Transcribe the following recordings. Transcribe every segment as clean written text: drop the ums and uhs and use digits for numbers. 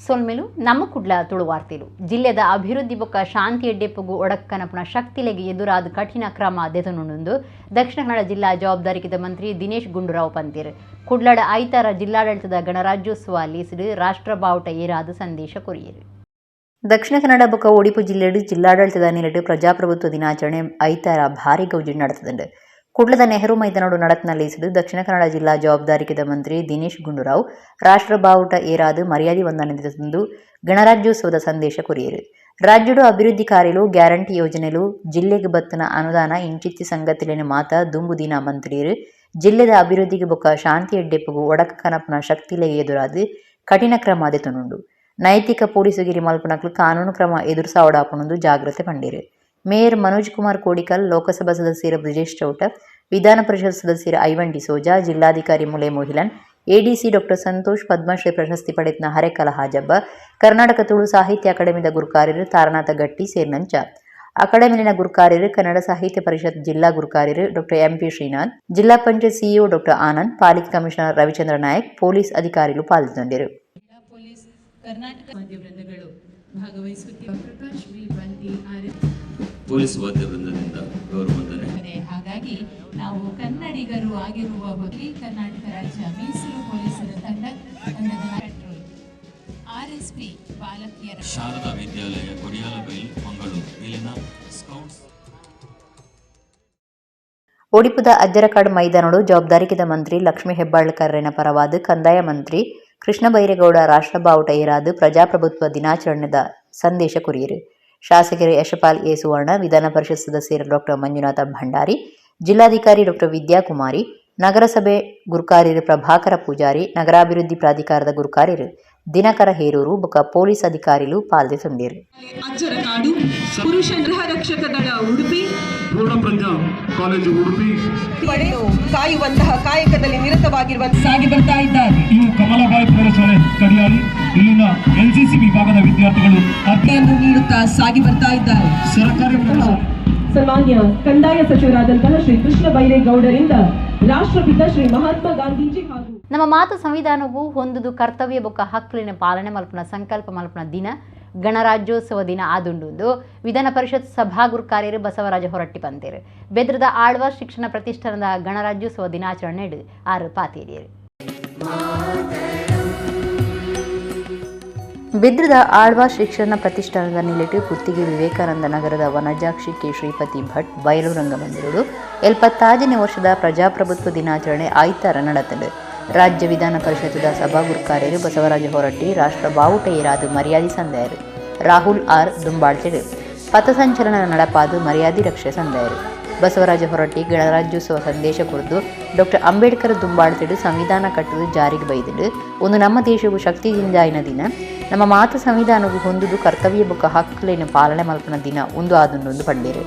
ಸೊಲ್ಮೆಲು ನಮ್ಮ ಕುಡ್ಲ ತುಳುವಾರ್ತೆಲು ಜಿಲ್ಲೆದ ಅಭಿವೃದ್ಧಿ ಬೊಕ್ಕ ಶಾಂತಿ ಎಡ್ಡೆಪ್ಪುಗು ಒಡಕ್ಕನಪುನ ಶಕ್ತಿಲೆಗೆ ಎದುರಾದ ಕಠಿಣ ಕ್ರಮ ದೆತನುಂಡು ದಕ್ಷಿಣ ಕನ್ನಡ ಜಿಲ್ಲಾ ಜವಾಬ್ದಾರಿಕಿದ ಮಂತ್ರಿ ದಿನೇಶ್ ಗುಂಡೂರಾವ್ ಪಂತೀರ್ ಕುಡ್ಲಡ ಐತಾರ ಜಿಲ್ಲಾಡಳಿತದ ಗಣರಾಜ್ಯೋತ್ಸವ ಲೀಸಿಡು ರಾಷ್ಟ್ರ ಬಾವುಟ ಏರಾದ ಸಂದೇಶ ಕೊರಿಯರು. ದಕ್ಷಿಣ ಕನ್ನಡ ಬೊಕ್ಕ ಉಡುಪಿ ಜಿಲ್ಲೆಡು ಜಿಲ್ಲಾಡಳಿತದ ನಿಲಡು ಪ್ರಜಾಪ್ರಭುತ್ವ ದಿನಾಚರಣೆ ಐತಾರ ಭಾರಿ ಗೌಜಿ ನಡೆತದುಂಡು. ಕುಡ್ಲದ ನೆಹರು ಮೈದಾನೋಡು ನಡತ್ನಲ್ಲಿಸಿದು ದಕ್ಷಿಣ ಕನ್ನಡ ಜಿಲ್ಲಾ ಜವಾಬ್ದಾರಿಕಿದ ಮಂತ್ರಿ ದಿನೇಶ್ ಗುಂಡೂರಾವ್ ರಾಷ್ಟ್ರ ಬಾವುಟ ಏರಾದು ಮರ್ಯಾದೆ ವಂದನೆ ತಂದು ಗಣರಾಜ್ಯೋತ್ಸವದ ಸಂದೇಶ ಕೊರಿಯರು. ರಾಜ್ಯಡು ಅಭಿವೃದ್ಧಿ ಕಾರ್ಯಲು ಗ್ಯಾರಂಟಿ ಯೋಜನೆಲು ಜಿಲ್ಲೆಗೆ ಬತ್ತನ ಅನುದಾನ ಇಂಚಿತ್ತಿ ಸಂಗತಿಲೇನ ಮಾತ ದುಂಬುದಿನ ಮಂತ್ರಿಯರು ಜಿಲ್ಲೆದ ಅಭಿವೃದ್ಧಿಗೆ ಬೊಕ್ಕ ಶಾಂತಿ ಎಡ್ಡೆಪ್ಪುಗು ಒಡಕ ಕನಪನ ಶಕ್ತಿಲೆ ಎದುರಾದು ಕಠಿಣ ಕ್ರಮ ದೆತನುಂಡು. ನೈತಿಕ ಪೊಲೀಸುಗಿರಿ ಮಲ್ಪನಕ್ಲು ಕಾನೂನು ಕ್ರಮ ಎದುರಿಸಾವಡಾಪನೊಂದು ಜಾಗ್ರತೆ ಪಂಡಿರು. ಮೇಯರ್ ಮನೋಜ್ ಕುಮಾರ್ ಕೋಡಿಕಲ್, ಲೋಕಸಭಾ ಸದಸ್ಯರ ಬ್ರಿಜೇಶ್ ಚೌಟ, ವಿಧಾನ ಪರಿಷತ್ ಸದಸ್ಯರ ಐವನ್ ಡಿಸೋಜಾ, ಜಿಲ್ಲಾಧಿಕಾರಿ ಮುಲೆ ಮೊಹಿಲನ್, ಎಡಿಸಿ ಡಾಕ್ಟರ್ ಸಂತೋಷ್, ಪದ್ಮಶ್ರೀ ಪ್ರಶಸ್ತಿ ಪಡೆತ್ನ ಹರೆಕಲ ಹಾಜಬ್ಬ, ಕರ್ನಾಟಕ ತುಳು ಸಾಹಿತ್ಯ ಅಕಾಡೆಮಿದ ಗುರುಕಾರ್ಯರು ತಾರನಾಥ ಗಟ್ಟಿ ಸೇರಿನಂಚ ಅಕಾಡೆಮಿನ ಗುರುಕಾರ್ಯರು ಕನ್ನಡ ಸಾಹಿತ್ಯ ಪರಿಷತ್ ಜಿಲ್ಲಾ ಗುರುಕಾರ್ಯರು ಡಾಕ್ಟರ್ ಎಂಪಿ ಶ್ರೀನಾಥ್, ಜಿಲ್ಲಾ ಪಂಚಾಯತ್ ಸಿಇಒ ಡಾಕ್ಟರ್ ಆನಂದ್, ಪಾಲಿಕೆ ಕಮಿಷನರ್ ರವಿಚಂದ್ರ ನಾಯಕ್, ಪೊಲೀಸ್ ಅಧಿಕಾರಿಗಳು ಪಾಲ್ಗೊಂಡಿರು. ಪೊಲೀಸ್ ವಾದ್ಯ ವೃಂದದಿಂದ ಗೌರವಂದನೆ. ಹಾಗಾಗಿ ನಾವು ಕನ್ನಡಿಗರು ಆಗಿರುವ ಬಗ್ಗೆ ಕರ್ನಾಟಕ ರಾಜ್ಯ ಮೀಸಲು ಪೊಲೀಸರ ತಂಡದ ಆರ್ಎಸ್ಪಿ ಬಾಲಕಿಯರ ಶಾರದಾ ವಿದ್ಯಾಲಯ ಕೊಡಿಯಾಲಬೈಲ್ ಮಂಗಳೂರು ಇಲ್ಲಿನ ಸ್ಕೌಟ್ಸ್ ಒಡಿಪುದ ಅಜ್ಜರಕಾಡು ಮೈದಾನೋಡು ಜವಾಬ್ದಾರಿಕಿದ ಮಂತ್ರಿ ಲಕ್ಷ್ಮೀ ಹೆಬ್ಬಾಳ್ಕರ್ನ ಪರವಾದ ಕಂದಾಯ ಮಂತ್ರಿ ಕೃಷ್ಣ ಬೈರೇಗೌಡ ರಾಷ್ಟ್ರ ಬಾವುಟ ಏರಾದು ಪ್ರಜಾಪ್ರಭುತ್ವ ದಿನಾಚರಣೆದ ಸಂದೇಶ ಕೊರಿಯರು. ಶಾಸಕರು ಯಶಪಾಲ್ ಎ ಸುವರ್ಣ, ವಿಧಾನ ಪರಿಷತ್ ಸದಸ್ಯರು ಡಾಕ್ಟರ್ ಮಂಜುನಾಥ ಭಂಡಾರಿ, ಜಿಲ್ಲಾಧಿಕಾರಿ ಡಾಕ್ಟರ್ ವಿದ್ಯಾಕುಮಾರಿ, ನಗರಸಭೆ ಗುರುಕಾರ್ಯರು ಪ್ರಭಾಕರ ಪೂಜಾರಿ, ನಗರಾಭಿವೃದ್ಧಿ ಪ್ರಾಧಿಕಾರದ ಗುರುಕಾರ್ಯರು ದಿನಕರ ಹೇರೂರು ಬೊಕ್ಕ ಪೊಲೀಸ್ ಅಧಿಕಾರಿಗಳು ಪಾಲ್ಗೊಂಡಿರು. ಅಜ್ಜರಕಾಡು ಪುರುಷ ಗೃಹ ರಕ್ಷಕ ದಳ ಉಡುಪಿ, ಪೂರ್ಣಪ್ರಜ್ಞಾ ಕಾಲೇಜು ಉಡುಪಿ ಪಡೆದು ಕಾಯುವಂತಹ ಕಾಯಕದಲ್ಲಿ ನಿರತವಾಗಿರುವ ಸಾಗಿ ಬರ್ತಾ ಇದ್ದಾರೆ. ಇವು ಕಮಲಾಬಾಯಿ ಪ್ರೌಢಶಾಲೆ ಕಡಿಯಾಳಿ ಇಲ್ಲಿನ ಎನ್ಸಿಸಿ ವಿಭಾಗದ ವಿದ್ಯಾರ್ಥಿಗಳು ಅರ್ಜಿಯನ್ನು ನೀಡುತ್ತಾ ಸಾಗಿ ಬರ್ತಾ ಇದ್ದಾರೆ. ಸರ್ಕಾರಿ ಸನ್ಮಾನ್ಯ ಕಂದಾಯ ಸಚಿವರಾದಂತಹ ಶ್ರೀ ಕೃಷ್ಣ ಬೈರೇಗೌಡರಿಂದ ರಾಷ್ಟ್ರಪಿತ ಶ್ರೀ ಮಹಾತ್ಮ ಗಾಂಧೀಜಿ ಹಾಗೂ ನಮ್ಮ ಮಾತು ಸಂವಿಧಾನವು ಹೊಂದುದು ಕರ್ತವ್ಯ ಬೊಕ್ಕ ಹಕ್ಕಲಿನ ಪಾಲನೆ ಮಲ್ಪನ ಸಂಕಲ್ಪ ಮಲ್ಪನ ದಿನ ಗಣರಾಜ್ಯೋತ್ಸವ ದಿನ ಆದುಂಡು ವಿಧಾನ ಪರಿಷತ್ ಸಭಾ ಗುರುಕಾರ್ಯರು ಬಸವರಾಜ ಹೊರಟ್ಟಿ ಪಂತೇರು ಬೆದ್ರದ ಆಳ್ವ ಶಿಕ್ಷಣ ಪ್ರತಿಷ್ಠಾನದ ಗಣರಾಜ್ಯೋತ್ಸವ ದಿನಾಚರಣೆ ಆರು ಪಾತೇರಿಯರು. ಬಿದ್ರದ ಆಳ್ವ ಶಿಕ್ಷಣ ಪ್ರತಿಷ್ಠಾನದ ನಿಲೆಟು ಪುತ್ತಿಗೆ ವಿವೇಕಾನಂದ ನಗರದ ವನಜಾಕ್ಷಿ ಕೆ ಶ್ರೀಪತಿ ಭಟ್ ಬಯಲು ರಂಗಮಂದಿರಡು 75ನೇ ವರ್ಷದ ಪ್ರಜಾಪ್ರಭುತ್ವ ದಿನಾಚರಣೆ ಆಯ್ತಾರ ನಡೆತಲು ರಾಜ್ಯ ವಿಧಾನ ಪರಿಷತ್ತದ ಸಭಾ ಗುರುಕಾರ್ಯರು ಬಸವರಾಜ ಹೊರಟ್ಟಿ ರಾಷ್ಟ್ರ ಬಾವುಟ ಏರಾದು ಮರ್ಯಾದೆ ಸಂದಾಯರು. ರಾಹುಲ್ ಆರ್ ದುಂಬಾಳ್ತೆಡು ಪಥಸಂಚಲನ ನಡಪಾದು ಮರ್ಯಾದೆ ರಕ್ಷೆ ಸಂದಾಯರು. ಬಸವರಾಜ ಹೊರಟ್ಟಿ ಗಣರಾಜ್ಯೋತ್ಸವ ಸಂದೇಶ ಕುರಿತು ಡಾಕ್ಟರ್ ಅಂಬೇಡ್ಕರ್ ದುಂಬಾಳ್ತೆಡು ಸಂವಿಧಾನ ಕಟ್ಟುದು ಜಾರಿಗೆ ಬೈದಿಡು ಒಂದು ನಮ್ಮ ದೇಶವು ಶಕ್ತಿಯಿಂದಾಯಿನ ದಿನ ನಮ್ಮ ಮಾತು ಸಂವಿಧಾನವು ಹೊಂದುದು ಕರ್ತವ್ಯ ಬೊಕ್ಕ ಹಕ್ಕಲೇನು ಪಾಲನೆ ಮಲ್ಪನ ದಿನ ಒಂದು ಆದುಂಡೊಂದು ಪಂಡೇರು.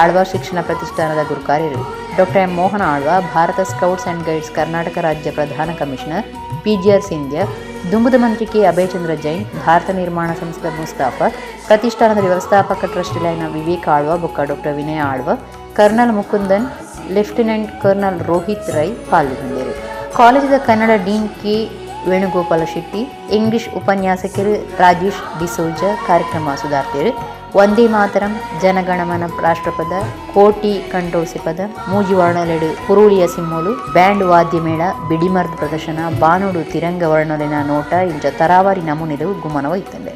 ಆಳ್ವ ಶಿಕ್ಷಣ ಪ್ರತಿಷ್ಠಾನದ ಗುರುಕಾರ್ಯರು doctor M Mohan Alva, Bharat scouts and guides Karnataka ರಾಜ್ಯ ಪ್ರಧಾನ ಕಮಿಷನರ್ PGR ಸಿಂಧ್ಯಾ, ದುಂಬುದ ಮಂತ್ರಿ ಕೆ ಅಭಯಚಂದ್ರ ಜೈನ್, ಭಾರತ ನಿರ್ಮಾಣ ಸಂಸ್ಥೆ ಮುಸ್ತಾಫರ್, ಪ್ರತಿಷ್ಠಾನದ ವ್ಯವಸ್ಥಾಪಕ ಟ್ರಸ್ಟ್ ಲೈನ ವಿವೇಕ್ ಆಳ್ವ ಬೊಕ್ಕ doctor Vinay Alva, colonel Mukundan, lieutenant colonel Rohit Rai ಪಾಲ್ಗೊಂಡಿರು. ಕಾಲೇಜದ Kannada dean K Venugopal Shetty, English ಉಪನ್ಯಾಸಕರು ರಾಜೇಶ್ ಡಿಸೋಜ ಕಾರ್ಯಕ್ರಮ ಸುಧಾರ್ತಿರು. ವಂದೇ ಮಾತರಂ, ಜನಗಣಮನ ರಾಷ್ಟ್ರಪದ, ಕೋಟಿ ಕಂಠೋಸಿ ಪದ, ಮೂಜಿವರ್ಣಲೆಡು ಪುರುಳಿಯ ಸಿಮ್ಮೋಲು, ಬ್ಯಾಂಡ್ ವಾದ್ಯ ಮೇಳ, ಬಿಡಿಮರ್ದ್ ಪ್ರದರ್ಶನ, ಬಾನುಡು ತಿರಂಗ ವರ್ಣಲಿನ ನೋಟ ಇಂಚ ತರಾವರಿ ನಮೂನೆಲು ಗುಮ್ಮನವೈತಂಡೆ.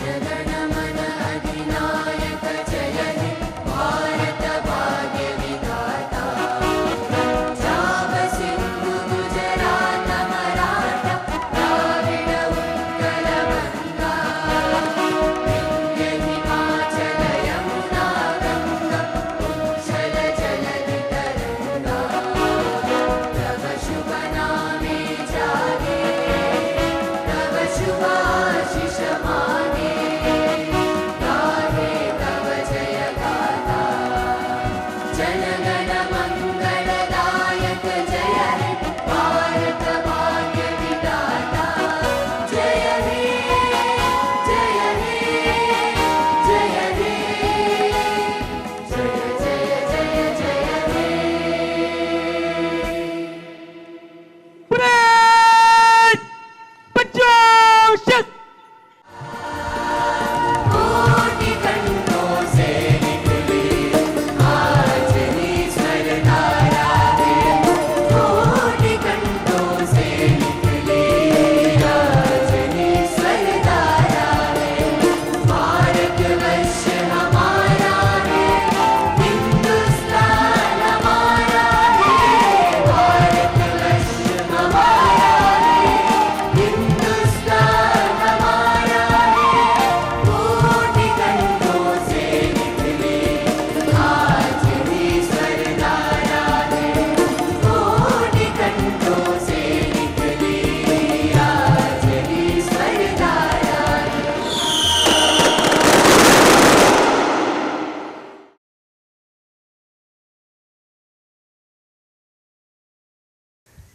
जनगणमन अधिनायक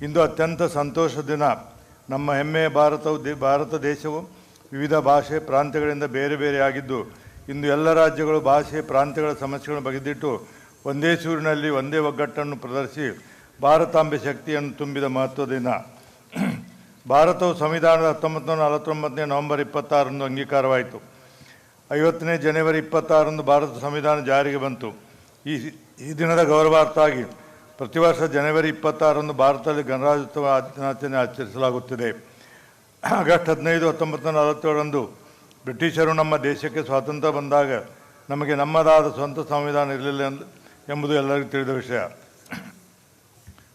ಇಂದು ಅತ್ಯಂತ ಸಂತೋಷದ ದಿನ. ನಮ್ಮ ಹೆಮ್ಮೆಯ ಭಾರತ ದೇಶವು ವಿವಿಧ ಭಾಷೆ ಪ್ರಾಂತ್ಯಗಳಿಂದ ಬೇರೆ ಬೇರೆಯಾಗಿದ್ದು ಇಂದು ಎಲ್ಲ ರಾಜ್ಯಗಳು ಭಾಷೆ ಪ್ರಾಂತ್ಯಗಳ ಸಮಸ್ಯೆಗಳನ್ನು ಬಗೆದಿಟ್ಟು ಒಂದೇ ಸೂರಿನಲ್ಲಿ ಒಂದೇ ಒಗ್ಗಟ್ಟನ್ನು ಪ್ರದರ್ಶಿಸಿ ಭಾರತಾಂಬೆ ಶಕ್ತಿಯನ್ನು ತುಂಬಿದ ಮಹತ್ವದ ದಿನ. ಭಾರತವು ಸಂವಿಧಾನದ 1949 ನವೆಂಬರ್ 26ರಂದು ಅಂಗೀಕಾರವಾಯಿತು. 50ನೇ ಜನವರಿ 26ರಂದು ಭಾರತ ಸಂವಿಧಾನ ಜಾರಿಗೆ ಬಂತು. ಈ ದಿನದ ಗೌರವಾರ್ಥವಾಗಿ ಪ್ರತಿ ವರ್ಷ ಜನವರಿ 26ರಂದು ಭಾರತದಲ್ಲಿ ಗಣರಾಜ್ಯೋತ್ಸವ ದಿನಾಚರಣೆ ಆಚರಿಸಲಾಗುತ್ತಿದೆ. ಆಗಸ್ಟ್ 15, 1947ರಂದು ಬ್ರಿಟಿಷರು ನಮ್ಮ ದೇಶಕ್ಕೆ ಸ್ವಾತಂತ್ರ್ಯ ಬಂದಾಗ ನಮಗೆ ನಮ್ಮದಾದ ಸ್ವಂತ ಸಂವಿಧಾನ ಇರಲಿಲ್ಲ ಎಂಬುದು ಎಲ್ಲರಿಗೂ ತಿಳಿದ ವಿಷಯ.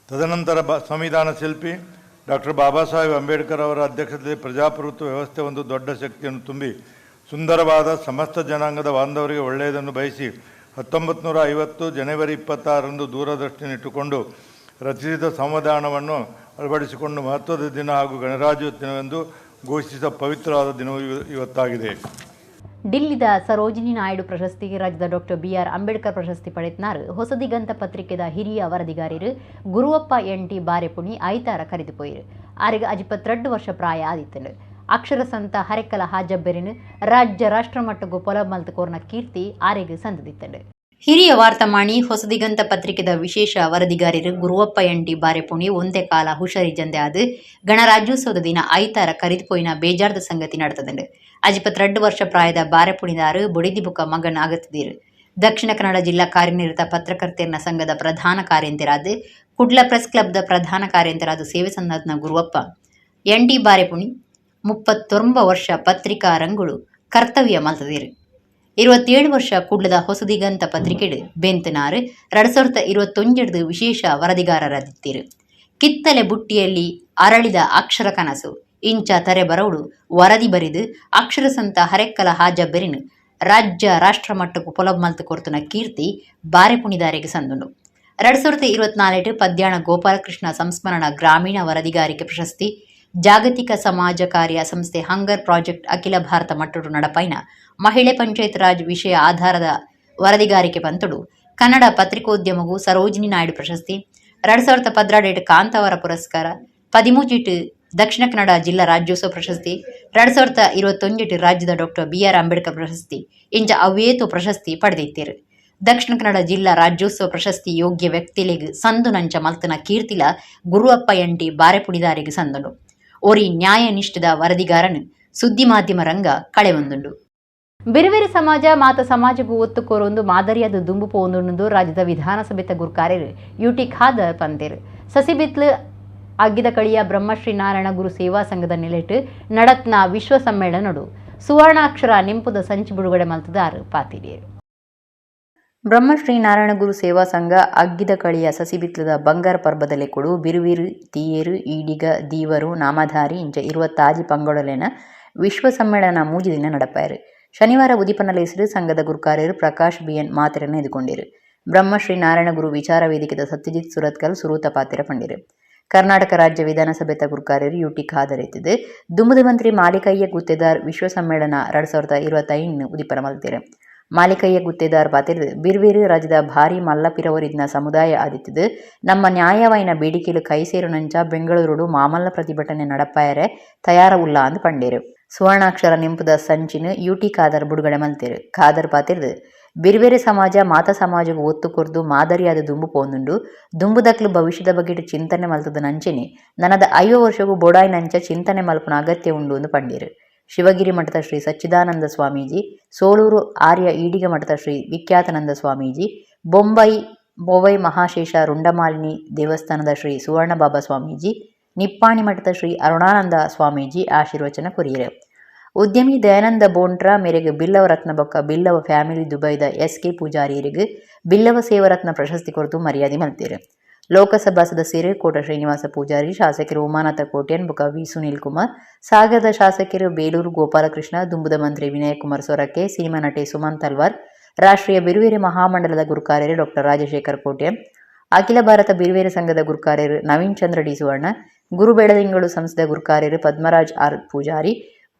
ತದನಂತರ ಸಂವಿಧಾನ ಶಿಲ್ಪಿ ಡಾಕ್ಟರ್ ಬಾಬಾ ಸಾಹೇಬ್ ಅಂಬೇಡ್ಕರ್ ಅವರ ಅಧ್ಯಕ್ಷತೆಯಲ್ಲಿ ಪ್ರಜಾಪ್ರಭುತ್ವ ವ್ಯವಸ್ಥೆ ಒಂದು ದೊಡ್ಡ ಶಕ್ತಿಯನ್ನು ತುಂಬಿ ಸುಂದರವಾದ ಸಮಸ್ತ ಜನಾಂಗದ ಬಾಂಧವರಿಗೆ ಒಳ್ಳೆಯದನ್ನು ಬಯಸಿ 1950 ಜನವರಿ 26ರಂದು ದೂರದೃಷ್ಟಿಯನ್ನಿಟ್ಟುಕೊಂಡು ರಚಿಸಿದ ಸಂವಿಧಾನವನ್ನು ಅಳವಡಿಸಿಕೊಂಡು ಮಹತ್ವದ ದಿನ ಹಾಗೂ ಗಣರಾಜ್ಯೋತ್ಸವ ದಿನವೆಂದು ಘೋಷಿಸಿದ ಪವಿತ್ರವಾದ ದಿನವೂ ಇವತ್ತಾಗಿದೆ. ಡಿಲ್ಲಿದ ಸರೋಜಿನಿ ನಾಯ್ಡು ಪ್ರಶಸ್ತಿಗೆ ರಾಜ್ಯದ ಡಾಕ್ಟರ್ BR ಅಂಬೇಡ್ಕರ್ ಪ್ರಶಸ್ತಿ ಪಡೆದಿನಾರು ಹೊಸದಿಗಂತ ಪತ್ರಿಕೆದ ಹಿರಿಯ ವರದಿಗಾರರು ಗುರುವಪ್ಪ NT ಬಾರೆಪುಣಿ ಐತಾರ ಕರೆದುಪೋಯಿರು. ಆರಿಗೆ 52 ವರ್ಷ ಪ್ರಾಯ ಆದಿತ್ತನು. ಅಕ್ಷರ ಸಂತ ಹರೆಕಲ ಹಾಜಬ್ಬೆರಿನು ರಾಜ್ಯ ರಾಷ್ಟ್ರಮಟ್ಟಗೂ ಪೊಲಮಲ್ತು ಕೋರ್ನ ಕೀರ್ತಿ ಆರೆಗೆ ಸಂದದಿತ್ತನು. ಹಿರಿಯ ವಾರ್ತಾಮಾಣಿ ಹೊಸದಿಗಂತ ಪತ್ರಿಕೆದ ವಿಶೇಷ ವರದಿಗಾರರು ಗುರುವಪ್ಪ NT ಬಾರೆಪುಣಿ ಒಂದೇ ಕಾಲ ಹುಷಾರಿಜಂದೆ ಆದ ಗಣರಾಜ್ಯೋತ್ಸವದ ದಿನ ಐತಾರ ಕರೆದುಪೋಯಿನ ಬೇಜಾರ್ದ ಸಂಗತಿ ನಡೆತದಂಡು. 52 ವರ್ಷ ಪ್ರಾಯದ ಬಾರೆಪುಣಿದಾರು ಬುಡಿದಿಬುಕ ಮಗನ್ ಆಗತ್ತಿದ್ದೀರು. ದಕ್ಷಿಣ ಕನ್ನಡ ಜಿಲ್ಲಾ ಕಾರ್ಯನಿರತ ಪತ್ರಕರ್ತೆಯರ ಸಂಘದ ಪ್ರಧಾನ ಕಾರ್ಯಂತರಾದ ಕುಡ್ಲ ಪ್ರೆಸ್ ಕ್ಲಬ್ದ ಪ್ರಧಾನ ಕಾರ್ಯಂತರಾದ ಸೇವೆ ಸಂದನ ಗುರುವಪ್ಪ NT ಬಾರೆಪುಣಿ 39 ವರ್ಷ ಪತ್ರಿಕಾ ರಂಗುಳು ಕರ್ತವ್ಯ ಮಲ್ತದಿರು. 27 ವರ್ಷ ಕುಡ್ಲದ ಹೊಸದಿಗಂತ ಪತ್ರಿಕೆಡು ಬೆಂತನಾರು 2021 ವಿಶೇಷ ವರದಿಗಾರರಾದಿತ್ತಿರು. ಕಿತ್ತಲೆ ಬುಟ್ಟಿಯಲ್ಲಿ ಅರಳಿದ ಅಕ್ಷರ ಕನಸು ಇಂಚ ತರೆ ಬರವಳು ವರದಿ ಬರಿದು ಅಕ್ಷರ ಸಂತ ಹರೆಕ್ಕಲ ಹಾಜಬ್ಬೆರಿನು ರಾಜ್ಯ ರಾಷ್ಟ್ರಮಟ್ಟಕ್ಕೂ ಪೊಲಮಲ್ತು ಕೊರ್ತನ ಕೀರ್ತಿ ಬಾರೆಪುಣಿದಾರಿಗೆ ಸಂದುಂಡು. 2024 ಪದ್ಯಾಣ ಗೋಪಾಲಕೃಷ್ಣ ಸಂಸ್ಮರಣ ಗ್ರಾಮೀಣ ವರದಿಗಾರಿಕೆ ಪ್ರಶಸ್ತಿ ಜಾಗತಿಕ ಸಮಾಜ ಕಾರ್ಯ ಸಂಸ್ಥೆ ಹಂಗರ್ ಪ್ರಾಜೆಕ್ಟ್ ಅಖಿಲ ಭಾರತ ಮಟ್ಟಡು ನಡಪೈನ ಮಹಿಳೆ ಪಂಚಾಯತ್ ರಾಜ್ ವಿಷಯ ಆಧಾರದ ವರದಿಗಾರಿಕೆ ಪಂತುಡು ಕನ್ನಡ ಪತ್ರಿಕೋದ್ಯಮಗೂ ಸರೋಜಿನಿ ನಾಯ್ಡು ಪ್ರಶಸ್ತಿ 2018 ಕಾಂತಾವರ ಪುರಸ್ಕಾರ 13 ದಕ್ಷಿಣ ಕನ್ನಡ ಜಿಲ್ಲಾ ರಾಜ್ಯೋತ್ಸವ ಪ್ರಶಸ್ತಿ 2021 ರಾಜ್ಯದ ಡಾಕ್ಟರ್ BR ಅಂಬೇಡ್ಕರ್ ಪ್ರಶಸ್ತಿ ಇಂಚ ಅವೇತು ಪ್ರಶಸ್ತಿ ಪಡೆದಿತ್ತೇರು. ದಕ್ಷಿಣ ಕನ್ನಡ ಜಿಲ್ಲಾ ರಾಜ್ಯೋತ್ಸವ ಪ್ರಶಸ್ತಿ ಯೋಗ್ಯ ವ್ಯಕ್ತಿಲಿಗೆ ಸಂದು ನಂಚ ಮಲ್ತನ ಕೀರ್ತಿಲ ಗುರುವಪ್ಪ NT ಬಾರೆಪುಣಿದಾರಿಗೆ ಸಂದುಂಡು. ಓರಿ ನ್ಯಾಯನಿಷ್ಠದ ವರದಿಗಾರನು ಸುದ್ದಿ ಮಾಧ್ಯಮ ರಂಗ ಕಳೆವೊಂದುಂಡು. ಬಿರುವೇರಿ ಸಮಾಜ ಮಾತ ಸಮಾಜಗೂ ಒತ್ತು ಕೋರೊಂದು ಮಾದರಿಯಾದ ದುಂಬು ಪೋಂದುಂಡು ರಾಜ್ಯದ ವಿಧಾನಸಭೆತ ಗುರುಕಾರ್ಯರು UT ಖಾದರ್ ಪಂತೇರು. ಸಸಿಬಿತ್ಲು ಅಗ್ಗಿದ ಕಳಿಯ ಬ್ರಹ್ಮಶ್ರೀ ನಾರಾಯಣ ಗುರು ಸೇವಾ ಸಂಘದ ನೆಲೆಟ್ಟು ನಡತ್ನ ವಿಶ್ವ ಸಮ್ಮೇಳನಡು ಸುವರ್ಣಾಕ್ಷರ ನಿಂಪುದ ಸಂಚು ಬಿಡುಗಡೆ ಮಲ್ತದಾರು ಪಾತಿರಿಯರು. ಬ್ರಹ್ಮಶ್ರೀ ನಾರಾಯಣ ಗುರು ಸೇವಾ ಸಂಘ ಅಗ್ಗಿದ ಕಳಿಯ ಸಸಿಬಿತ್ಲದ ಬಂಗಾರ ಪರ್ಬದಲೆ ಕೊಡು ಬಿರುವಿರು ತೀಯೇರು ಈಡಿಗ ದೀವರು ನಾಮಧಾರಿ ಇಂಚ 20 ಪಂಗೊಳಲಿನ ವಿಶ್ವ ಸಮ್ಮೇಳನ ಮೂಜಿ ದಿನ ನಡಪಾಯರು. ಶನಿವಾರ ಉದಿಪನಲೇಸರು ಸಂಘದ ಗುರುಕಾರ್ಯರು ಪ್ರಕಾಶ್ BN ಮಾತೆರನ್ನು ಎದುಕೊಂಡಿರು. ಬ್ರಹ್ಮಶ್ರೀ ನಾರಾಯಣ ಗುರು ವಿಚಾರ ವೇದಿಕೆದ ಸತ್ಯಜಿತ್ ಸುರತ್ಕಲ್ ಸುರೂತ ಪಾತಿರ ಪಂಡಿರು. ಕರ್ನಾಟಕ ರಾಜ್ಯ ವಿಧಾನಸಭೆತ ಗುರುಕಾರ್ಯರು UT ಖಾದರ್ ಎತ್ತಿದೆ. ದುಂಬುದ ಮಂತ್ರಿ ಮಾಲಿಕಯ್ಯ ಗುತ್ತೇದಾರ್ ವಿಶ್ವ ಸಮ್ಮೇಳನ 2025 ಉದಿಪನ ಮಲ್ತಿರು. ಮಾಲಿಕಯ್ಯ ಗುತ್ತೇದಾರ್ ಪಾತಿರ್ದು ಬಿರ್ವೇರು ರಾಜ್ಯದ ಭಾರಿ ಮಲ್ಲಪಿರವರಿದ್ನ ಸಮುದಾಯ ಆದಿತ್ತಿದ್ದು ನಮ್ಮ ನ್ಯಾಯವಾಯಿನ ಬೇಡಿಕೆಲು ಕೈ ಸೇರು ನಂಚ ಬೆಂಗಳೂರು ಮಾಮಲ್ಲ ಪ್ರತಿಭಟನೆ ನಡಪಾಯರೆ ತಯಾರವುಲ್ಲ ಅಂದು ಪಂಡೇರು. ಸುವರ್ಣಾಕ್ಷರ ನಿಂಪುದ ಸಂಚಿನ UT ಖಾದರ್ ಬಿಡುಗಡೆ ಮಲ್ತಿರು. ಖಾದರ್ ಪಾತಿರ್ದು ಬಿರ್ವೇರೆ ಸಮಾಜ ಮಾತ ಸಮಾಜಗೂ ಒತ್ತು ಕೊರ್ದು ಮಾದರಿಯಾದ ದುಂಬು ಪೋಂದುಂಡು ದುಂಬುದಕ್ಲು ಭವಿಷ್ಯದ ಬಗ್ಗೆ ಚಿಂತನೆ ಮಲ್ತದ ನಂಚೆನೆ ನನ್ನದ 5 ವರ್ಷಗೂ ಬೋಡಾಯಿ ನಂಚ ಚಿಂತನೆ ಮಲ್ಪನ ಅಗತ್ಯ ಉಂಡು ಎಂದು ಪಂಡೀರು. ಶಿವಗಿರಿ ಮಠದ ಶ್ರೀ ಸಚ್ಚಿದಾನಂದ ಸ್ವಾಮೀಜಿ, ಸೋಲೂರು ಆರ್ಯ ಈಡಿಗ ಮಠದ ಶ್ರೀ ವಿಖ್ಯಾತಾನಂದ ಸ್ವಾಮೀಜಿ, ಬೊಂಬೈ ಮಹಾಶೇಷ ರುಂಡಮಾಲಿನಿ ದೇವಸ್ಥಾನದ ಶ್ರೀ ಸುವರ್ಣಬಾಬಾ ಸ್ವಾಮೀಜಿ, ನಿಪ್ಪಾಣಿ ಮಠದ ಶ್ರೀ ಅರುಣಾನಂದ ಸ್ವಾಮೀಜಿ ಆಶೀರ್ವಚನ ಕೊರಿಯರು. ಉದ್ಯಮಿ ದಯಾನಂದ ಬೋಂಟ್ರ ಮೇರೆಗೆ ಬಿಲ್ಲವ ರತ್ನ ಬೊಕ್ಕ ಬಿಲ್ಲವ ಫ್ಯಾಮಿಲಿ ದುಬೈದ SK ಪೂಜಾರಿಯರಿಗೆ ಬಿಲ್ಲವ ಸೇವರತ್ನ ಪ್ರಶಸ್ತಿ ಕೊರತು ಮರ್ಯಾದೆ ಮಲ್ತಿರು. ಲೋಕಸಭಾ ಸದಸ್ಯರು ಕೋಟ ಶ್ರೀನಿವಾಸ ಪೂಜಾರಿ, ಶಾಸಕರು ಉಮಾನಾಥ ಕೋಟ್ಯನ್ ಬೊಕ್ಕ V ಸುನೀಲ್ ಕುಮಾರ್, ಸಾಗರದ ಶಾಸಕರು ಬೇಲೂರು ಗೋಪಾಲಕೃಷ್ಣ, ದುಂಬುದ ಮಂತ್ರಿ ವಿನಯಕುಮಾರ್ ಸೊರಕೆ, ಸಿನಿಮಾ ನಟಿ ಸುಮನ್ ತಲ್ವಾರ್, ರಾಷ್ಟ್ರೀಯ ಬಿರುವೇರೆ ಮಹಾಮಂಡಲದ ಗುರುಕಾರ್ಯರು ಡಾಕ್ಟರ್ ರಾಜಶೇಖರ್ ಕೋಟ್ಯನ್, ಅಖಿಲ ಭಾರತ ಬಿರುವೇರೆ ಸಂಘದ ಗುರುಕಾರ್ಯರು ನವೀನ್ ಚಂದ್ರ ಡಿ ಸುವರ್ಣ, ಗುರು ಬೆಳದಿಂಗಳು ಸಂಸ್ಥೆಯ ಗುರುಕಾರ್ಯರು ಪದ್ಮರಾಜ್ R ಪೂಜಾರಿ,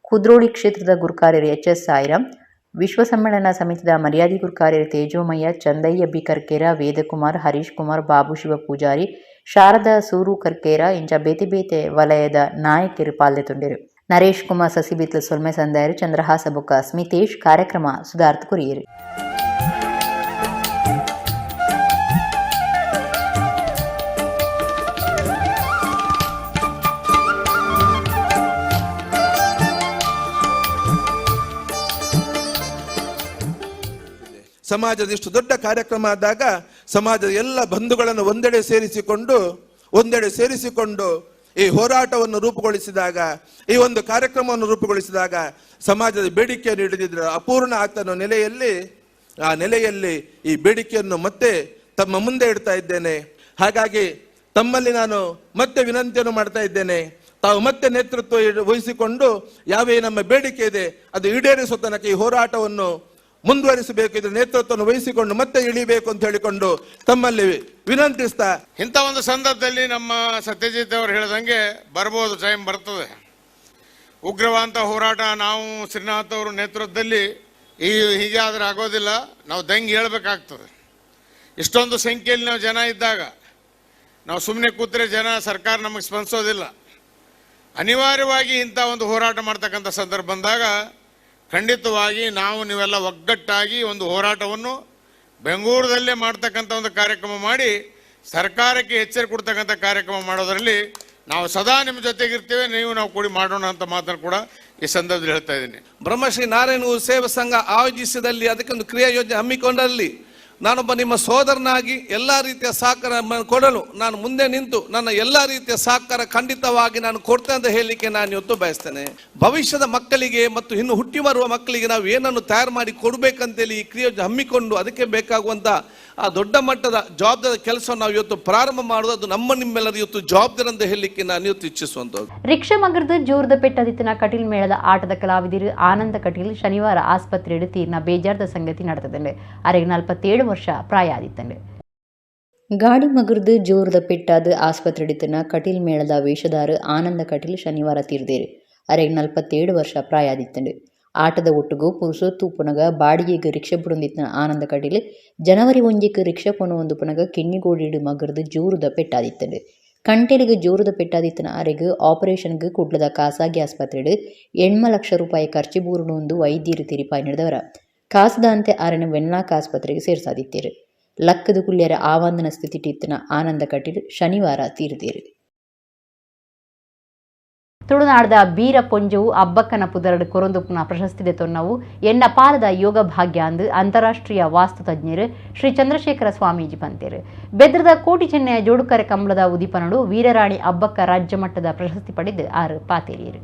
ಕುದ್ರೋಳಿ ಕ್ಷೇತ್ರದ ಗುರುಕಾರ್ಯರು HS ಸಾಯಿರಾಮ್, ವಿಶ್ವ ಸಮ್ಮೇಳನ ಸಮಿತಿದ ಮರ್ಯಾದಿಗುರು ಕಾರ್ಯರು ತೇಜೋಮಯ್ಯ, ಚಂದಯ್ಯ ಬಿ ಕರ್ಕೇರ, ವೇದಕುಮಾರ್, ಹರೀಶ್ ಕುಮಾರ್, ಬಾಬು ಶಿವ ಪೂಜಾರಿ, ಶಾರದಾ ಸೂರು ಕರ್ಕೇರ ಇಂಚ ಬೇತೆ ಬೇತೆ ವಲಯದ ನಾಯಕರು ಪಾಲ್ಗೊಂಡಿರು. ನರೇಶ್ ಕುಮಾರ್ ಸಸಿಬಿತ್ಲು ಸೊಲ್ಮೆ ಸಂದಾಯರು, ಚಂದ್ರಹಾಸ ಬೊಕ್ಕ ಸ್ಮಿತೇಶ್ ಕಾರ್ಯಕ್ರಮ ಸುಧಾರ್ಥ ಕುರಿಯರು. ಸಮಾಜದ ಇಷ್ಟು ದೊಡ್ಡ ಕಾರ್ಯಕ್ರಮ ಆದಾಗ ಸಮಾಜದ ಎಲ್ಲ ಬಂಧುಗಳನ್ನು ಒಂದೆಡೆ ಸೇರಿಸಿಕೊಂಡು ಈ ಹೋರಾಟವನ್ನು ರೂಪುಗೊಳಿಸಿದಾಗ, ಈ ಒಂದು ಕಾರ್ಯಕ್ರಮವನ್ನು ರೂಪುಗೊಳಿಸಿದಾಗ ಸಮಾಜದ ಬೇಡಿಕೆಯನ್ನು ಹಿಡಿದಿದ್ದರೆ ಅಪೂರ್ಣ ಆಗ್ತಾನೋ ನೆಲೆಯಲ್ಲಿ ಈ ಬೇಡಿಕೆಯನ್ನು ಮತ್ತೆ ತಮ್ಮ ಮುಂದೆ ಇಡ್ತಾ ಇದ್ದೇನೆ. ಹಾಗಾಗಿ ತಮ್ಮಲ್ಲಿ ನಾನು ಮತ್ತೆ ವಿನಂತಿಯನ್ನು ಮಾಡ್ತಾ ಇದ್ದೇನೆ, ತಾವು ಮತ್ತೆ ನೇತೃತ್ವ ವಹಿಸಿಕೊಂಡು ಯಾವೇ ನಮ್ಮ ಬೇಡಿಕೆ ಇದೆ ಅದು ಈಡೇರಿಸುವ ತನಕ ಈ ಹೋರಾಟವನ್ನು ಮುಂದುವರಿಸಬೇಕು, ಇದರ ನೇತೃತ್ವವನ್ನು ವಹಿಸಿಕೊಂಡು ಮತ್ತೆ ಇಳಿಬೇಕು ಅಂತ ಹೇಳಿಕೊಂಡು ತಮ್ಮಲ್ಲಿ ವಿನಂತಿಸ್ತಾ, ಇಂಥ ಒಂದು ಸಂದರ್ಭದಲ್ಲಿ ನಮ್ಮ ಸತ್ಯಜಿತ್ ಅವರು ಹೇಳಿದಂಗೆ ಬರ್ಬೋದು, ಟೈಮ್ ಬರ್ತದೆ. ಉಗ್ರವಾದ ಹೋರಾಟ ನಾವು ಶ್ರೀನಾಥ್ ಅವರು ನೇತೃತ್ವದಲ್ಲಿ ಹೀಗೆ ಆದರೆ ಆಗೋದಿಲ್ಲ, ನಾವು ದಂಗೆ ಹೇಳ್ಬೇಕಾಗ್ತದೆ. ಇಷ್ಟೊಂದು ಸಂಖ್ಯೆಯಲ್ಲಿ ನಾವು ಜನ ಇದ್ದಾಗ ನಾವು ಸುಮ್ಮನೆ ಕೂತ್ರೆ ಸರ್ಕಾರ ನಮಗೆ ಸ್ಪಂದಿಸೋದಿಲ್ಲ. ಅನಿವಾರ್ಯವಾಗಿ ಇಂಥ ಒಂದು ಹೋರಾಟ ಮಾಡ್ತಕ್ಕಂಥ ಸಂದರ್ಭ ಬಂದಾಗ ಖಂಡಿತವಾಗಿ ನೀವೆಲ್ಲ ಒಗ್ಗಟ್ಟಾಗಿ ಒಂದು ಹೋರಾಟವನ್ನು ಬೆಂಗಳೂರದಲ್ಲೇ ಮಾಡ್ತಕ್ಕಂಥ ಒಂದು ಕಾರ್ಯಕ್ರಮ ಮಾಡಿ ಸರ್ಕಾರಕ್ಕೆ ಎಚ್ಚರಿಕೆ ಕೊಡ್ತಕ್ಕಂಥ ಕಾರ್ಯಕ್ರಮ ಮಾಡೋದರಲ್ಲಿ ನಾವು ಸದಾ ನಿಮ್ಮ ಜೊತೆಗಿರ್ತೇವೆ, ನಾವು ಕೂಡಿ ಮಾಡೋಣ ಅಂತ ಮಾತನ್ನು ಕೂಡ ಈ ಸಂದರ್ಭದಲ್ಲಿ ಹೇಳ್ತಾ ಇದ್ದೀನಿ. ಬ್ರಹ್ಮಶ್ರೀ ನಾರಾಯಣ ಸೇವಾ ಸಂಘ ಆಯೋಜಿಸಿದಲ್ಲಿ ಅದಕ್ಕೊಂದು ಕ್ರಿಯಾ ಯೋಜನೆ ಹಮ್ಮಿಕೊಂಡಲ್ಲಿ ನಾನೊಬ್ಬ ನಿಮ್ಮ ಸೋದರನಾಗಿ ಎಲ್ಲ ರೀತಿಯ ಸಹಕಾರ ಕೊಡಲು ನಾನು ಮುಂದೆ ನಿಂತು ನನ್ನ ಎಲ್ಲ ರೀತಿಯ ಸಹಕಾರ ಖಂಡಿತವಾಗಿ ನಾನು ಕೊಡ್ತೇನೆ ಅಂತ ಹೇಳಲಿಕ್ಕೆ ನಾನು ಇವತ್ತು ಬಯಸ್ತೇನೆ. ಭವಿಷ್ಯದ ಮಕ್ಕಳಿಗೆ ಮತ್ತು ಇನ್ನು ಹುಟ್ಟಿ ಬರುವ ಮಕ್ಕಳಿಗೆ ನಾವು ಏನನ್ನು ತಯಾರು ಮಾಡಿ ಕೊಡಬೇಕಂತೇಳಿ ಈ ಕ್ರಿಯೆ ಹಮ್ಮಿಕೊಂಡು ಅದಕ್ಕೆ ಬೇಕಾಗುವಂಥ ಆ ದೊಡ್ಡ ಮಟ್ಟದ ಜವಾಬ್ದಾರಿ ಕೆಲಸವನ್ನು ನಾವು ಇವತ್ತು ಪ್ರಾರಂಭ ಮಾಡೋದು, ಅದು ನಿಮ್ಮೆಲ್ಲರ ಇವತ್ತು ಜವಾಬ್ದಾರಿ ಅಂತ ಹೇಳಲಿಕ್ಕೆ ನಾನು ಇವತ್ತು ಇಚ್ಛಿಸುವಂಥದ್ದು. ರಿಕ್ಷಾ ಮಗರದ ಜೋರದ ಪೆಟ್ಟದಿತ್ತಿನ ಕಟೀಲ್ ಮೇಳದ ಆಟದ ಕಲಾವಿದರು ಆನಂದ ಕಟೀಲ್ ಶನಿವಾರ ಆಸ್ಪತ್ರೆಯಲ್ಲಿ ತೀರ್ನ ಬೇಜಾರದ ಸಂಗತಿ ನಡೆತದೆ. ಅವರಿಗೆ 47 ವರ್ಷ ಪ್ರಾಯ ಆದಿತ್ತಂಡೆ. ಗಾಡಿ ಮಗರ್ದು ಜೋರದ ಪೆಟ್ಟಾದ ಆಸ್ಪತ್ರೆಡಿತನ ಕಟೀಲ್ ಮೇಳದ ವೇಷಧಾರ ಆನಂದ ಕಟೀಲ್ ಶನಿವಾರ ತೀರ್ದೇರು. ಅವರಿಗೆ 47 ವರ್ಷ ಪ್ರಾಯ ಆದಿತ್ತಂಡೆ. ಆಟದ ಒಟ್ಟುಗೂ ಪುರುಷೊತ್ತು ಪುನಗ ಬಾಡಿಗೆಗೆ ರಿಕ್ಷಾ ಬಿಡೊಂದಿತ್ತಿನ ಆನಂದ ಕಟೀಲ್ ಜನವರಿ 1ಕ್ಕೆ ರಿಕ್ಷಾ ಪೊನೊಂದು ಪುನಗ ಕಿಣ್ಣಿಗೋಡಿಡು ಮಗರ್ದು ಜೋರದ ಪೆಟ್ಟಾದಿತ್ತಂಡೆ. ಕಂಟೆಲಿಗೆ ಜೋರದ ಪೆಟ್ಟಾದಿತ್ತಿನ ಅವರಿಗೆ ಆಪರೇಷನ್ಗೆ ಕುಡ್ಲದ ಖಾಸಗಿ ಆಸ್ಪತ್ರೆಡು 8 ಲಕ್ಷ ರೂಪಾಯಿ ಖರ್ಚು ಬೂರುಣೊಂದು ವೈದ್ಯರು ತೀರಿಪಾಯಿ ನಡೆದವರ ಕಾಸದಂತೆ ಆರನ ವೆನ್ಲಾಕ್ ಆಸ್ಪತ್ರೆಗೆ ಸೇರಿಸಾದಿತ್ತೇರು. ಲಕ್ಕದ ಕುಲ್ಯರ ಆವಂದನ ಸ್ಥಿತಿಟಿತ್ತಿನ ಆನಂದ ಕಟೀಲ್ ಶನಿವಾರ ತೀರಿದೇರು. ತುಳುನಾಡದ ಬೀರ ಪೊಂಜವು ಅಬ್ಬಕ್ಕನ ಪುದರಡು ಕೊರೊಂದುಪುನ ಪ್ರಶಸ್ತಿಡೆ ತೊನ್ನವು ಎನ್ನ ಪಾಲದ ಯೋಗ ಭಾಗ್ಯ ಅಂದು ಅಂತಾರಾಷ್ಟ್ರೀಯ ವಾಸ್ತು ತಜ್ಞರು ಶ್ರೀ ಚಂದ್ರಶೇಖರ ಸ್ವಾಮೀಜಿ ಪಂತೇರು. ಬೆದ್ರದ ಕೋಟಿ ಚೆನ್ನಯ ಜೋಡುಕರೆ ಕಂಬಳದ ಉದಿಪನಡು ವೀರರಾಣಿ ಅಬ್ಬಕ್ಕ ರಾಜ್ಯ ಮಟ್ಟದ ಪ್ರಶಸ್ತಿ ಪಡೆದು 6 ಪಾತೇರಿಯರು.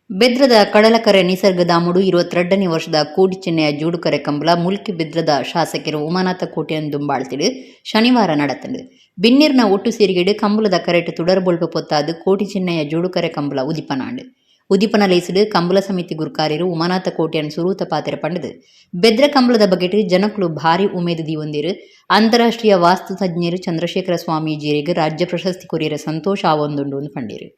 ಬೆದ್ರದ ಕಡಲಕರೆ ನಿಸರ್ಗಧಾಮುಡು 22ನೇ ವರ್ಷದ ಕೋಟಿ ಚೆನ್ನಯ ಜೋಡುಕರೆ ಕಂಬಳ ಮುಲ್ಕಿ ಬೆದ್ರದ ಶಾಸಕರು ಉಮಾನಾಥ ಕೋಟೆಯನ್ನು ದುಂಬಾಳ್ತಿಡು ಶನಿವಾರ நடத்தது. ಬಿನ್ನೀರ್ನ ಒಟ್ಟು ಸೇರಿಗೆಡು ಕಂಬಳದ ಕರೆಟ್ ತುಡರ್ಬೊಳ್ಪು ಪೊತ್ತಾದು ಕೋಟಿ ಚೆನ್ನಯ ಜೋಡುಕರೆ ಕಂಬಳ ಉದಿಪನಾಂಡು. ಉದಿಪನ ಲೇಸಿಡು ಕಂಬಳ ಸಮಿತಿ ಗುರುಕಾರ್ಯರು ಉಮಾನಾಥ ಕೋಟೆಯನ್ನು ಸುರೂತ ಪಾತೆರ ಪಂಡದು. ಬೆದ್ರ ಕಂಬಳದ ಬಗೆಟ್ ಜನಕ್ಕಳು ಭಾರಿ ಉಮೇದು ದೀವೊಂದಿರು. ಅಂತಾರಾಷ್ಟ್ರೀಯ ವಾಸ್ತು ತಜ್ಞರು ಚಂದ್ರಶೇಖರ ಸ್ವಾಮೀಜಿಯರಿಗೆ ರಾಜ್ಯ ಪ್ರಶಸ್ತಿ ಕೊರಿಯರ ಸಂತೋಷ ಆವೊಂದುಂಡು ಪಂಡಿರು.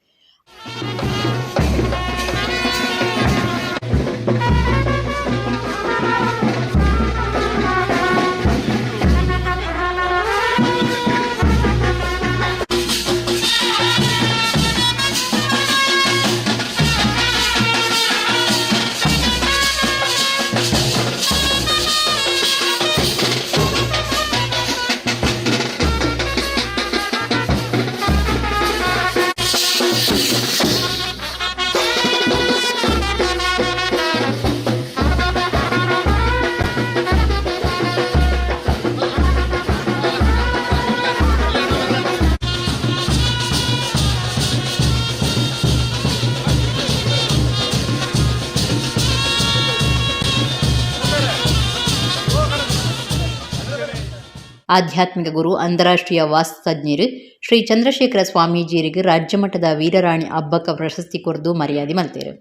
ಆಧ್ಯಾತ್ಮಿಕ ಗುರು ಅಂತಾರಾಷ್ಟ್ರೀಯ ವಾಸ್ತು ತಜ್ಞರು ಶ್ರೀ ಚಂದ್ರಶೇಖರ ಸ್ವಾಮೀಜಿಯರಿಗೆ ರಾಜ್ಯ ಮಟ್ಟದ ವೀರರಾಣಿ ಅಬ್ಬಕ್ಕ ಪ್ರಶಸ್ತಿ ಕೊರದು ಮರ್ಯಾದೆ ಮಲ್ತೇರು.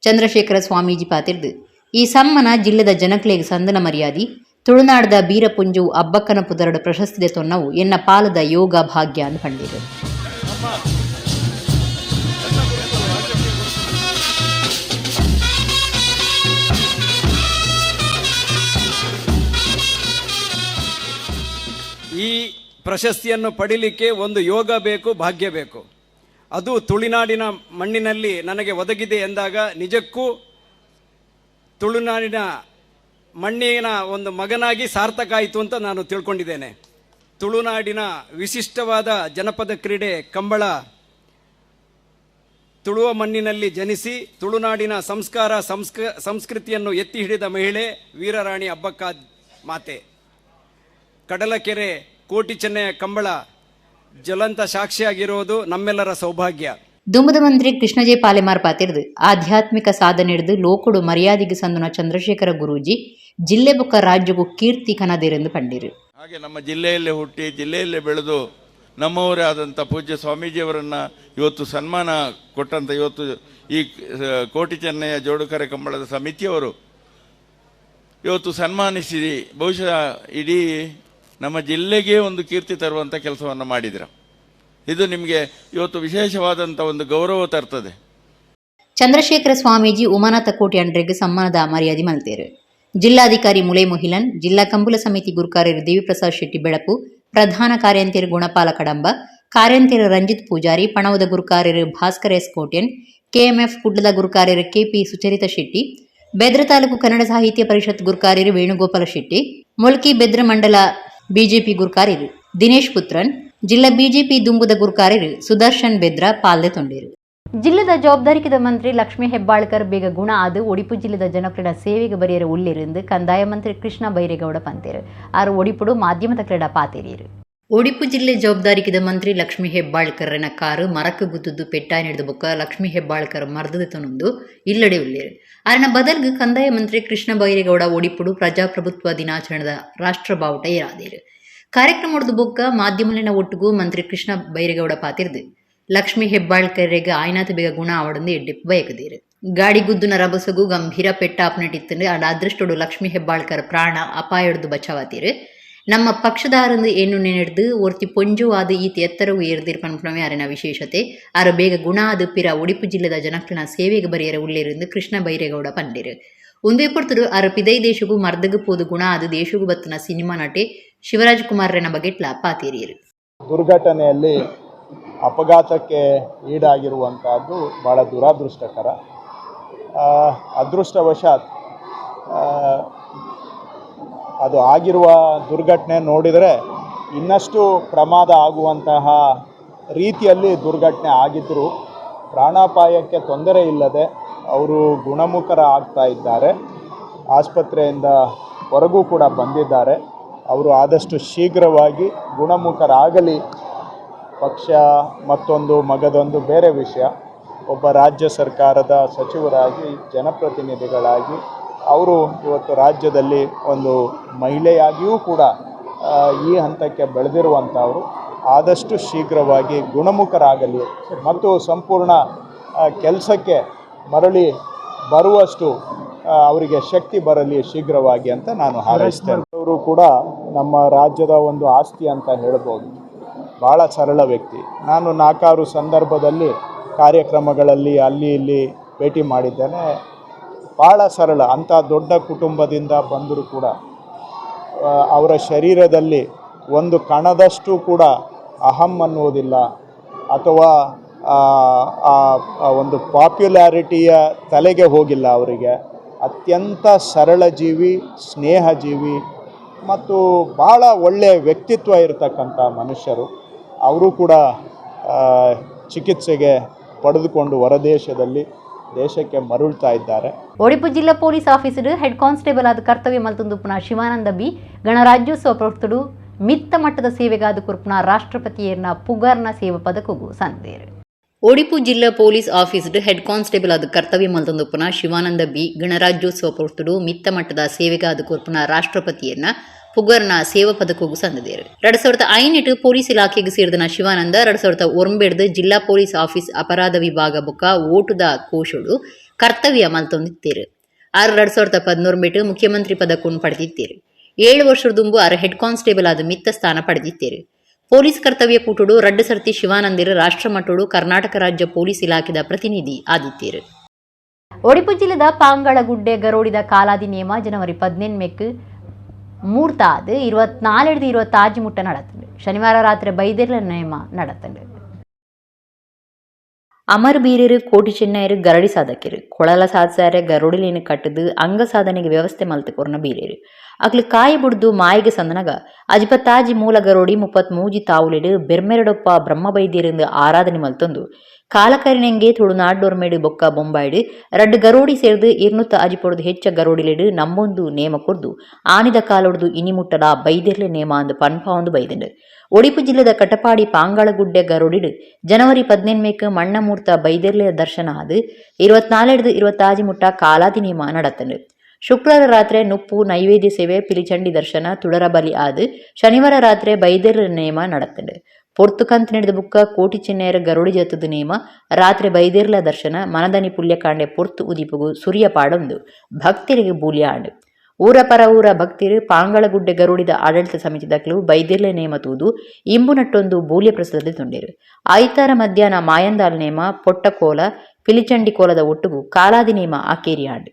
ಚಂದ್ರಶೇಖರ ಸ್ವಾಮೀಜಿ ಪಾತಿರ್ದು ಈ ಸಮ್ಮನ ಜಿಲ್ಲೆದ ಜನಕ್ಲೆಗೆ ಸಂದನ ಮರ್ಯಾದಿ ತುಳುನಾಡದ ಬೀರಪುಂಜು ಅಬ್ಬಕ್ಕನ ಪುದರಡು ಪ್ರಶಸ್ತಿ ತೊನ್ನವು ಎನ್ನ ಪಾಲದ ಯೋಗ ಭಾಗ್ಯ ಅಂತ ಕಂಡಿರು. ಈ ಪ್ರಶಸ್ತಿಯನ್ನು ಪಡೀಲಿಕ್ಕೆ ಒಂದು ಯೋಗ ಬೇಕು, ಭಾಗ್ಯ ಬೇಕು. ಅದು ತುಳುನಾಡಿನ ಮಣ್ಣಿನಲ್ಲಿ ನನಗೆ ಒದಗಿದೆ ಎಂದಾಗ ನಿಜಕ್ಕೂ ತುಳುನಾಡಿನ ಮಣ್ಣಿನ ಒಂದು ಮಗನಾಗಿ ಸಾರ್ಥಕ ಆಯಿತು ಅಂತ ನಾನು ತಿಳ್ಕೊಂಡಿದ್ದೇನೆ. ತುಳುನಾಡಿನ ವಿಶಿಷ್ಟವಾದ ಜನಪದ ಕ್ರೀಡೆ ಕಂಬಳ, ತುಳುವ ಮಣ್ಣಿನಲ್ಲಿ ಜನಿಸಿ ತುಳುನಾಡಿನ ಸಂಸ್ಕೃತಿಯನ್ನು ಎತ್ತಿ ಹಿಡಿದ ಮಹಿಳೆ ವೀರರಾಣಿ ಅಬ್ಬಕ್ಕ ಮಾತೆ. ಕಡಲಕೆರೆ ಕೋಟಿ ಚೆನ್ನಯ ಕಂಬಳ ಜ್ವಲಂತ ಸಾಕ್ಷಿಯಾಗಿರುವುದು ನಮ್ಮೆಲ್ಲರ ಸೌಭಾಗ್ಯ. ದುಂಬದ ಮಂತ್ರಿ ಕೃಷ್ಣಜೆ ಪಾಲೆಮಾರ್ ಪಾತಿರ್ದು ಆಧ್ಯಾತ್ಮಿಕ ಸಾಧನೆ ಹಿಡಿದು ಲೋಕುಡು ಮರ್ಯಾದೆಗೆ ಸಂದುನ ಚಂದ್ರಶೇಖರ ಗುರೂಜಿ ಜಿಲ್ಲೆ ಬೊಕ್ಕ ರಾಜ್ಯಕ್ಕೂ ಕೀರ್ತಿ ಕನದೇರೆಂದು ಪಂಡಿರು. ಹಾಗೆ ನಮ್ಮ ಜಿಲ್ಲೆಯಲ್ಲೇ ಹುಟ್ಟಿ ಜಿಲ್ಲೆಯಲ್ಲೇ ಬೆಳೆದು ನಮ್ಮವರೇ ಆದಂಥ ಪೂಜ್ಯ ಸ್ವಾಮೀಜಿಯವರನ್ನು ಇವತ್ತು ಸನ್ಮಾನ ಕೊಟ್ಟಂಥ ಇವತ್ತು ಈ ಕೋಟಿ ಚೆನ್ನಯ್ಯ ಜೋಡುಕರೆ ಕಂಬಳದ ಸಮಿತಿಯವರು ಇವತ್ತು ಸನ್ಮಾನಿಸಿ ಬಹುಶಃ ಇಡೀ ನಮ್ಮ ಜಿಲ್ಲೆಗೆ ಒಂದು ಕೀರ್ತಿ ತರುವಂಥ ಕೆಲಸವನ್ನು ಮಾಡಿದ್ರು. ಇದು ನಿಮಗೆ ಇವತ್ತು ವಿಶೇಷವಾದಂಥ ಒಂದು ಗೌರವ ತರ್ತದೆ. ಚಂದ್ರಶೇಖರ ಸ್ವಾಮೀಜಿ ಉಮಾನಾಥ ಕೋಟಿ ಅಂಡ್ರೆಗೆ ಸಮ್ಮಾನದ ಮರ್ಯಾದೆ ಮಲ್ತೇರು. ಜಿಲ್ಲಾಧಿಕಾರಿ ಮುಲೈ ಮೊಹಿಲನ್, ಜಿಲ್ಲಾ ಕಂಬಳ ಸಮಿತಿ ಗುರುಕಾರ್ಯರು ದೇವಿಪ್ರಸಾದ್ ಶೆಟ್ಟಿ ಬೆಳಪು, ಪ್ರಧಾನ ಕಾರ್ಯಂತಿಯರು ಗುಣಪಾಲ ಕಡಂಬ, ಕಾರ್ಯಂತಿಯರು ರಂಜಿತ್ ಪೂಜಾರಿ, ಪಣವದ ಗುರುಕಾರ್ಯರು ಭಾಸ್ಕರ್ ಎಸ್ ಕೋಟ್ಯನ್, ಕೆಎಂಎಫ್ ಕುಡ್ಲದ ಗುರುಕಾರ್ಯರು ಕೆಪಿ ಸುಚರಿತಾ ಶೆಟ್ಟಿ, ಬೆದ್ರ ತಾಲೂಕು ಕನ್ನಡ ಸಾಹಿತ್ಯ ಪರಿಷತ್ ಗುರುಕಾರ್ಯರು ವೇಣುಗೋಪಾಲ ಶೆಟ್ಟಿ, ಮುಲ್ಕಿ ಬೆದ್ರ ಮಂಡಲ ಬಿಜೆಪಿ ಗುರುಕಾರ್ಯರು ದಿನೇಶ್ ಪುತ್ರನ್, ಜಿಲ್ಲಾ ಬಿಜೆಪಿ ದುಂಬುದ ಗುರುಕಾರ್ಯರು ಸುದರ್ಶನ್ ಬೆದ್ರ ಪಾಲ್ದೆ ತೊಂಡೇರು. ಜಿಲ್ಲೆದ ಜವಾಬ್ದಾರಿಕಿದ ಮಂತ್ರಿ ಲಕ್ಷ್ಮೀ ಹೆಬ್ಬಾಳ್ಕರ್ ಬೇಗ ಗುಣ ಆದು ಒಡಿಪು ಜಿಲ್ಲೆದ ಜನಕ್ರೀಡ ಸೇವೆಗೆ ಬರೆಯರು ಉಳ್ಳಿருந்து ಕಂದಾಯ ಮಂತ್ರಿ ಕೃಷ್ಣ ಬೈರೇಗೌಡ ಪಂತೇರು ಆರು ಒಡಿಪುಡು ಮಾಧ್ಯಮದ ಕ್ರೀಡಾ ಪಾತೇರಿಯರು. ಒಡಿಪು ಜಿಲ್ಲೆ ಜವಾಬ್ದಾರಿಕಿದ ಮಂತ್ರಿ ಲಕ್ಷ್ಮೀ ಹೆಬ್ಬಾಳ್ಕರ್ನ ಕಾರು ಮರಕ್ಕೆ ಗುದ್ದುದು ಪೆಟ್ಟಾಯಿ ನಡೆದ ಬುಕ್ಕ ಲಕ್ಷ್ಮೀ ಹೆಬ್ಬಾಳ್ಕರ್ ಮರದದ ತೊಂದು ಇಲ್ಲಡೆ ಉಳ್ಳೇರು. ಅರನ ಬದಲ್ಗೆ ಕಂದಾಯ ಮಂತ್ರಿ ಕೃಷ್ಣ ಬೈರೇಗೌಡ ಒಡಿಪುಡು ಪ್ರಜಾಪ್ರಭುತ್ವ ದಿನಾಚರಣೆದ ರಾಷ್ಟ್ರ ಬಾವುಟ ಏರಾದೇರು. ಕಾರ್ಯಕ್ರಮದ ಬೊಕ್ಕ ಮಾಧ್ಯಮಲಿನ ಒಟ್ಟಿಗೂ ಮಂತ್ರಿ ಕೃಷ್ಣ ಬೈರೇಗೌಡ ಪಾತಿರ್ದು ಲಕ್ಷ್ಮೀ ಹೆಬ್ಬಾಳ್ಕರ್ಗೆ ಆಯ್ನಾತ ಬೇಗ ಗುಣ ಆವಡಂದು ಎಡ್ಡಿಪ್ಪು ಬಯಕದೇರು. ಗಾಡಿ ಗುದ್ದುನ ರಭಸಗೂ ಗಂಭೀರ ಪೆಟ್ಟಾಪನಿಟ್ಟಿತ್ತು ಅದೃಷ್ಟೋಡು ಲಕ್ಷ್ಮೀ ಹೆಬ್ಬಾಳ್ಕರ್ ಪ್ರಾಣ ಅಪಾಯಡ್ದು ಬಚಾವಾತೀರು. ನಮ್ಮ ಪಕ್ಷದಾರಂದು ಏನು ನೆನೆಡ್ದು ಒರ್ತಿ ಪೊಂಜು ಆದ ಈತ ಎತ್ತರವು ಏರ್ದಿರ್ಪಣೆ ಅರಿನ ವಿಶೇಷತೆ ಅರ ಬೇಗ ಗುಣ ಆದ ಪಿರ ಉಡುಪು ಜಿಲ್ಲೆದ ಜನಕ್ಕಿನ ಸೇವೆಗೆ ಬರೆಯರ ಉಳ್ಳೇರಿಂದ ಕೃಷ್ಣ ಬೈರೇಗೌಡ ಪಂಡಿರು. ಒಂದೇ ಪೊರ್ತರು ಅರ ಪಿದೈ ದೇಶಗೂ ಮರ್ದಗು ಪೋದು ಗುಣ ಆದ ದೇಶಗೂ ಬತ್ತನ ಸಿನಿಮಾ ನಟಿ ಶಿವರಾಜ್ ಕುಮಾರ್ನ ಬಗೆಟ್ಲ ಪಾತೇರಿಯರು. ದುರ್ಘಟನೆಯಲ್ಲಿ ಅಪಘಾತಕ್ಕೆ ಈಡಾಗಿರುವಂತಹದ್ದು ಬಹಳ ದುರಾದೃಷ್ಟಕರ. ಅದೃಷ್ಟವಶಾತ್ ಅದು ಆಗಿರುವ ದುರ್ಘಟನೆ ನೋಡಿದರೆ ಇನ್ನಷ್ಟು ಪ್ರಮಾದ ಆಗುವಂತಹ ರೀತಿಯಲ್ಲಿ ದುರ್ಘಟನೆ ಆಗಿದ್ದರೂ ಪ್ರಾಣಾಪಾಯಕ್ಕೆ ತೊಂದರೆ ಇಲ್ಲದೆ ಅವರು ಗುಣಮುಖರ ಆಗ್ತಾ ಇದ್ದಾರೆ. ಆಸ್ಪತ್ರೆಯಿಂದ ಹೊರಗೂ ಕೂಡ ಬಂದಿದ್ದಾರೆ. ಅವರು ಆದಷ್ಟು ಶೀಘ್ರವಾಗಿ ಗುಣಮುಖರಾಗಲಿ. ಪಕ್ಷ ಮತ್ತೊಂದು ಮಗದೊಂದು ಬೇರೆ ವಿಷಯ. ಒಬ್ಬ ರಾಜ್ಯ ಸರ್ಕಾರದ ಸಚಿವರಾಗಿ ಜನಪ್ರತಿನಿಧಿಗಳಾಗಿ ಅವರು ಇವತ್ತು ರಾಜ್ಯದಲ್ಲಿ ಒಂದು ಮಹಿಳೆಯಾಗಿಯೂ ಕೂಡ ಈ ಹಂತಕ್ಕೆ ಬೆಳೆದಿರುವಂಥವರು ಆದಷ್ಟು ಶೀಘ್ರವಾಗಿ ಗುಣಮುಖರಾಗಲಿ ಮತ್ತು ಸಂಪೂರ್ಣ ಕೆಲಸಕ್ಕೆ ಮರಳಿ ಬರುವಷ್ಟು ಅವರಿಗೆ ಶಕ್ತಿ ಬರಲಿ ಶೀಘ್ರವಾಗಿ ಅಂತ ನಾನು ಹಾರೈಸ್ತೇನೆ. ಅವರು ಕೂಡ ನಮ್ಮ ರಾಜ್ಯದ ಒಂದು ಆಸ್ತಿ ಅಂತ ಹೇಳ್ಬೋದು. ಭಾಳ ಸರಳ ವ್ಯಕ್ತಿ. ನಾನು 4-6 ಸಂದರ್ಭದಲ್ಲಿ ಕಾರ್ಯಕ್ರಮಗಳಲ್ಲಿ ಅಲ್ಲಿ ಇಲ್ಲಿ ಭೇಟಿ ಮಾಡಿದ್ದೇನೆ. ಭಾಳ ಸರಳ. ಅಂಥ ದೊಡ್ಡ ಕುಟುಂಬದಿಂದ ಬಂದರೂ ಕೂಡ ಅವರ ಶರೀರದಲ್ಲಿ ಒಂದು ಕಣದಷ್ಟು ಕೂಡ ಅಹಂ ಅನ್ನುವುದಿಲ್ಲ ಅಥವಾ ಒಂದು ಪಾಪ್ಯುಲಾರಿಟಿಯ ತಲೆಗೆ ಹೋಗಿಲ್ಲ ಅವರಿಗೆ. ಅತ್ಯಂತ ಸರಳ ಜೀವಿ, ಸ್ನೇಹ ಜೀವಿ ಮತ್ತು ಭಾಳ ಒಳ್ಳೆಯ ವ್ಯಕ್ತಿತ್ವ ಇರತಕ್ಕಂಥ ಮನುಷ್ಯರು. ಅವರು ಕೂಡ ಚಿಕಿತ್ಸೆಗೆ ಪಡೆದುಕೊಂಡು ಹೊರದೇಶದಲ್ಲಿ ದೇಶಕ್ಕೆ ಮರಳ್ತಾ ಇದ್ದಾರೆ. ಒಡಿಪು ಜಿಲ್ಲಾ ಪೊಲೀಸ್ ಆಫೀಸರ್ ಹೆಡ್ ಕಾನ್ಸ್ಟೇಬಲ್ ಆದ ಕರ್ತವ್ಯ ಮಲ್ತೊಂದು ಪುನಃ ಶಿವಾನಂದ ಬಿ ಗಣರಾಜ್ಯೋತ್ಸವ ಪ್ರವರ್ತುಡು ಮಿತ್ತ ಮಟ್ಟದ ಸೇವೆಗಾದ ಕುರ್ಪುನ ರಾಷ್ಟ್ರಪತಿಯರ್ನ ಪುಗಾರ್ನ ಸೇವಾ ಪದಕಗೂ ಸಂದೇರು. ಒಡಿಪು ಜಿಲ್ಲಾ ಪೊಲೀಸ್ ಆಫೀಸರ್ ಹೆಡ್ ಕಾನ್ಸ್ಟೇಬಲ್ ಆದ ಕರ್ತವ್ಯ ಮಲ್ತೊಂದು ಪುನಃ ಶಿವಾನಂದ ಬಿ ಗಣರಾಜ್ಯೋತ್ಸವ ಪ್ರವರ್ತುಡು ಮಿತ್ತ ಮಟ್ಟದ ಸೇವೆಗಾದ ಕುರ್ಪುನ ರಾಷ್ಟ್ರಪತಿಯರ್ನ ಪುಗರ್ನ ಸೇವಾ ಪದಕಗೂ ಸಂದೇರು. 2005 ಪೊಲೀಸ್ ಇಲಾಖೆಗೆ ಸೇರಿದ ಶಿವಾನಂದ 2009 ಜಿಲ್ಲಾ ಪೊಲೀಸ್ ಆಫೀಸ್ ಅಪರಾಧ ವಿಭಾಗ ಬೊಕ್ಕ ಓಟುದ ಕೋಶೋಡು ಕರ್ತವ್ಯ ಮಲ್ತೊಂದಿತ್ತೇರು. 2011 ಮುಖ್ಯಮಂತ್ರಿ ಪದಕವನ್ನು ಪಡೆದಿತ್ತೇರು. 7 ವರ್ಷದ ದುಂಬು ಹೆಡ್ ಕಾನ್ಸ್ಟೇಬಲ್ ಆದ ಮಿತ್ತ ಸ್ಥಾನ ಪಡೆದಿತ್ತೇರು. ಪೊಲೀಸ್ ಕರ್ತವ್ಯ ಕೂಟುಡು 2 ಸರ್ತಿ ಶಿವಾನಂದಿರ ರಾಷ್ಟ್ರ ಮಟ್ಟೋಡು ಕರ್ನಾಟಕ ರಾಜ್ಯ ಪೊಲೀಸ್ ಇಲಾಖೆದ ಪ್ರತಿನಿಧಿ ಆದಿತ್ತೇರು. ಒಡಿಪು ಜಿಲ್ಲೆದ ಪಾಂಗಳಗುಡ್ಡೆ ಗರೋಡಿದ ಕಾಲಾದಿ ನಿಯಮ ಜನವರಿ 17 ಮೂರ್ತಾದ 24-25 ಮುಟ್ಟ നടത്തുന്നുണ്ട്. ശനിവാರ ರಾತ್ರಿ ಬೈದಿರ್ಲ ನೇಮ നടത്തുന്നുണ്ട്. ಅಮರ್ ಬೀರರು ಕೋಟಿ ಚೆನ್ನೈರು ಗರಡಿ ಸಾಧಕರು ಕೊಳಲ ಸಾಧಿಸಾರೆ ಗರುಡಿಲೇನು ಕಟ್ಟದು ಅಂಗ ಸಾಧನೆಗೆ ವ್ಯವಸ್ಥೆ ಮಲ್ತು ಕೊರ್ನ ಬೀರೇರು ಅಕ್ಲು ಕಾಯಿ ಬುಡ್ದು ಮಾಯಿಗೆ ಸಂದನಗ ಅಜಿಪತ್ತಾಜಿ ಮೂಲ ಗರೋಡಿ 33 ತಾವುಲೆಡು ಬೆರ್ಮೆರಡೊಪ್ಪ ಬ್ರಹ್ಮ ಬೈದ್ಯರಿಂದ ಆರಾಧನೆ ಮಲ್ತೊಂದು ಕಾಲಕರಿನೆಂಗೆ ತುಳುನಾಡ್ಡೋರ್ಮೇಡು ಬೊಕ್ಕ ಬೊಂಬಾಯ್ಡು 2 ಗರೋಡಿ ಸೇರ್ದು 200 ಅಜಿಪೊಡ್ದು ಹೆಚ್ಚ ಗರೋಡಿಲೆಡು ನಮ್ಮೊಂದು ನೇಮ ಕೊರ್ದು ಆನಿದ ಕಾಲೊಡ್ದು ಇನಿಮುಟ್ಟಡ ಬೈದಿರ್ಲೆ ನೇಮ ಅಂದು ಪನ್ಪ ಒಂದು ಬೈದಂಡು ಒಡಿಪು ಜಿಲ್ಲೆದ ಕಟಪಾಡಿ ಪಾಂಗಾಳಗುಡ್ಡೆ ಗರೋಡಿಡು ಜನವರಿ 18 ಮಣ್ಣಮೂರ್ತ ಬೈದಿರ್ಲೆಯ ದರ್ಶನ ಆದು 24-25 ಮುಟ್ಟ ಕಾಲಾದಿ ನೇಮ நடத்தண்டு. ಶುಕ್ರವಾರ ರಾತ್ರಿ ನುಪ್ಪು ನೈವೇದ್ಯ ಸೇವೆ ಪಿಲಿಚಂಡಿ ದರ್ಶನ ತುಳರ ಬಲಿ ಆದು ಶನಿವಾರ ರಾತ್ರಿ ಬೈದಿರ್ಲ ನೇಮ நடத்தண்டு. ಪೊರ್ತು ಕಂತು ನಡೆದ ಬುಕ್ಕ ಕೋಟಿ ಚೆನ್ನೈರ ಗರುಡಿ ಜತ್ತದ ನೇಮ ರಾತ್ರಿ ಬೈದಿರ್ಲ ದರ್ಶನ ಮನದನಿ ಪುಲ್ಯಕಾಂಡೆ ಪೊರ್ತು ಉದಿಪುಗು ಸುರಿಯ ಪಾಡೊಂದು ಭಕ್ತರಿಗೆ ಬೂಲಿಯ ಆಂಡು. ಊರ ಪರ ಊರ ಭಕ್ತಿರು ಪಾಂಗಳಗುಡ್ಡೆ ಗರುಡಿದ ಆಡಳಿತ ಸಮಿತಿದಕ್ಲು ಬೈದಿರ್ಲೆ ನೇಮ ತೂದು ಇಂಬು ನಟ್ಟೊಂದು ಬೂಲ್ಯ ಪ್ರಸಾದ ತುಂಡಿರು. ಐತಾರ ಮಧ್ಯಾಹ್ನ ಮಾಯಂದಾಲ್ ನೇಮ ಪೊಟ್ಟ ಕೋಲ ಪಿಲಿಚಂಡಿ ಕೋಲದ ಒಟ್ಟುಗು ಕಾಲಾದಿ ನೇಮ ಆಕೇರಿ ಆಂಡು.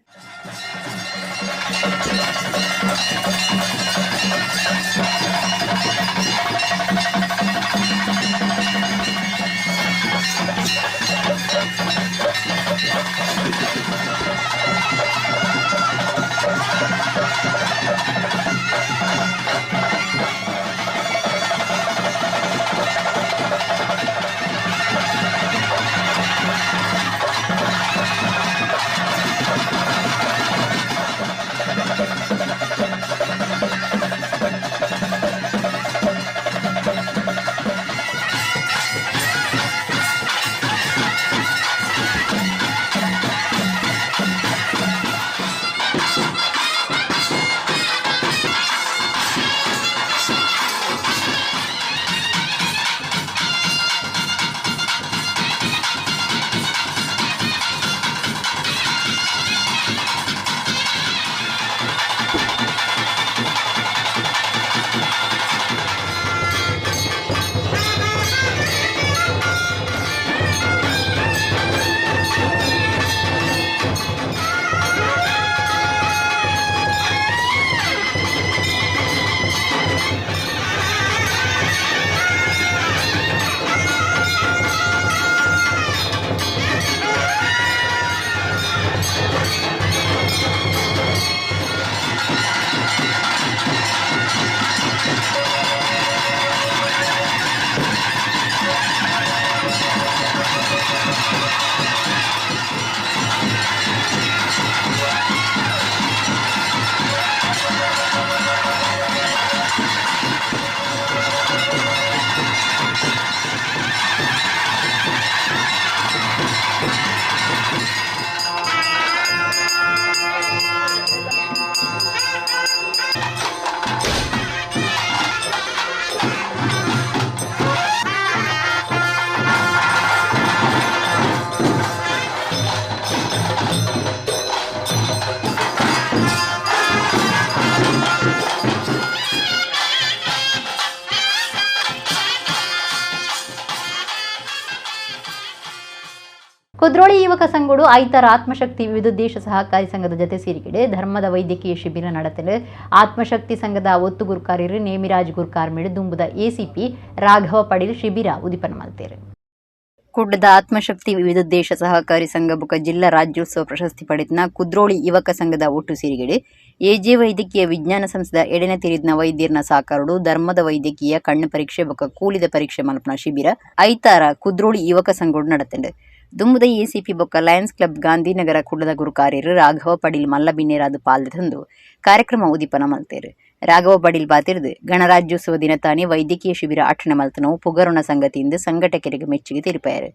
ಕುದ್ರೋಳಿ ಯುವಕ ಸಂಘಗಳು ಐತಾರ ಆತ್ಮಶಕ್ತಿ ವಿವಿಧೋದ್ದೇಶ ಸಹಕಾರಿ ಸಂಘದ ಜೊತೆ ಸೇರಿಕೆಡೆ ಧರ್ಮದ ವೈದ್ಯಕೀಯ ಶಿಬಿರ ನಡೆಸಲು ಆತ್ಮಶಕ್ತಿ ಸಂಘದ ಒತ್ತು ಗುರುಕಾರ್ಯರು ನೇಮಿರಾಜ್ ಗುರುಕಾರ್ ಮೇಡು ದುಂಬುದ ಎಸಿಪಿ ರಾಘವ ಪಡೀಲ್ ಶಿಬಿರ ಉದಿಪನ ಮಲ್ತೇರು. ಕುಡ್ಡದ ಆತ್ಮಶಕ್ತಿ ವಿವಿಧೋದ್ದೇಶ ಸಹಕಾರಿ ಸಂಘ ಬುಕ ಜಿಲ್ಲಾ ರಾಜ್ಯೋತ್ಸವ ಪ್ರಶಸ್ತಿ ಪಡೆದ ಕುದ್ರೋಳಿ ಯುವಕ ಸಂಘದ ಒಟ್ಟು ಸೇರಿಕೆಡೆ ಎಜೆ ವೈದ್ಯಕೀಯ ವಿಜ್ಞಾನ ಸಂಸ್ಥೆದ ಎಡೆನ ತಿರಿದ್ನ ವೈದ್ಯರ್ನ ಸಾಕಾರಡು ಧರ್ಮದ ವೈದ್ಯಕೀಯ ಕಣ್ಣು ಪರೀಕ್ಷೆ ಬುಕ ಕೂಲಿದ ಪರೀಕ್ಷೆ ಮಲ್ಪನ ಶಿಬಿರ ಐತಾರ ಕುದ್ರೋಳಿ ಯುವಕ ಸಂಘಗಳು ನಡೆತಂಡೆ. ದುಂಬುದ ಎಸಿಪಿ ಬೊಕ್ಕ ಲಯನ್ಸ್ ಕ್ಲಬ್ ಗಾಂಧಿನಗರ ಕುಡ್ಡದ ಗುರುಕಾರ್ಯರು ರಾಘವ ಪಡೀಲ್ ಮಲ್ಲಬಿನ್ನೇರಾದ ಪಾಲ್ದೆ ತಂದು ಕಾರ್ಯಕ್ರಮ ಉದಿಪನ ಮಲ್ತೇರು. ರಾಘವ ಪಡೀಲ್ ಬಾತಿರ್ದು ಗಣರಾಜ್ಯೋತ್ಸವ ದಿನತಾನೆ ವೈದ್ಯಕೀಯ ಶಿಬಿರ ಅಠಣೆ ಮಲ್ತನವು ಪುಗರುಣ ಸಂಗತಿಯಿಂದ ಸಂಘಟಕರಿಗೆ ಮೆಚ್ಚುಗೆ ತೀರ್ಪಾಯರು.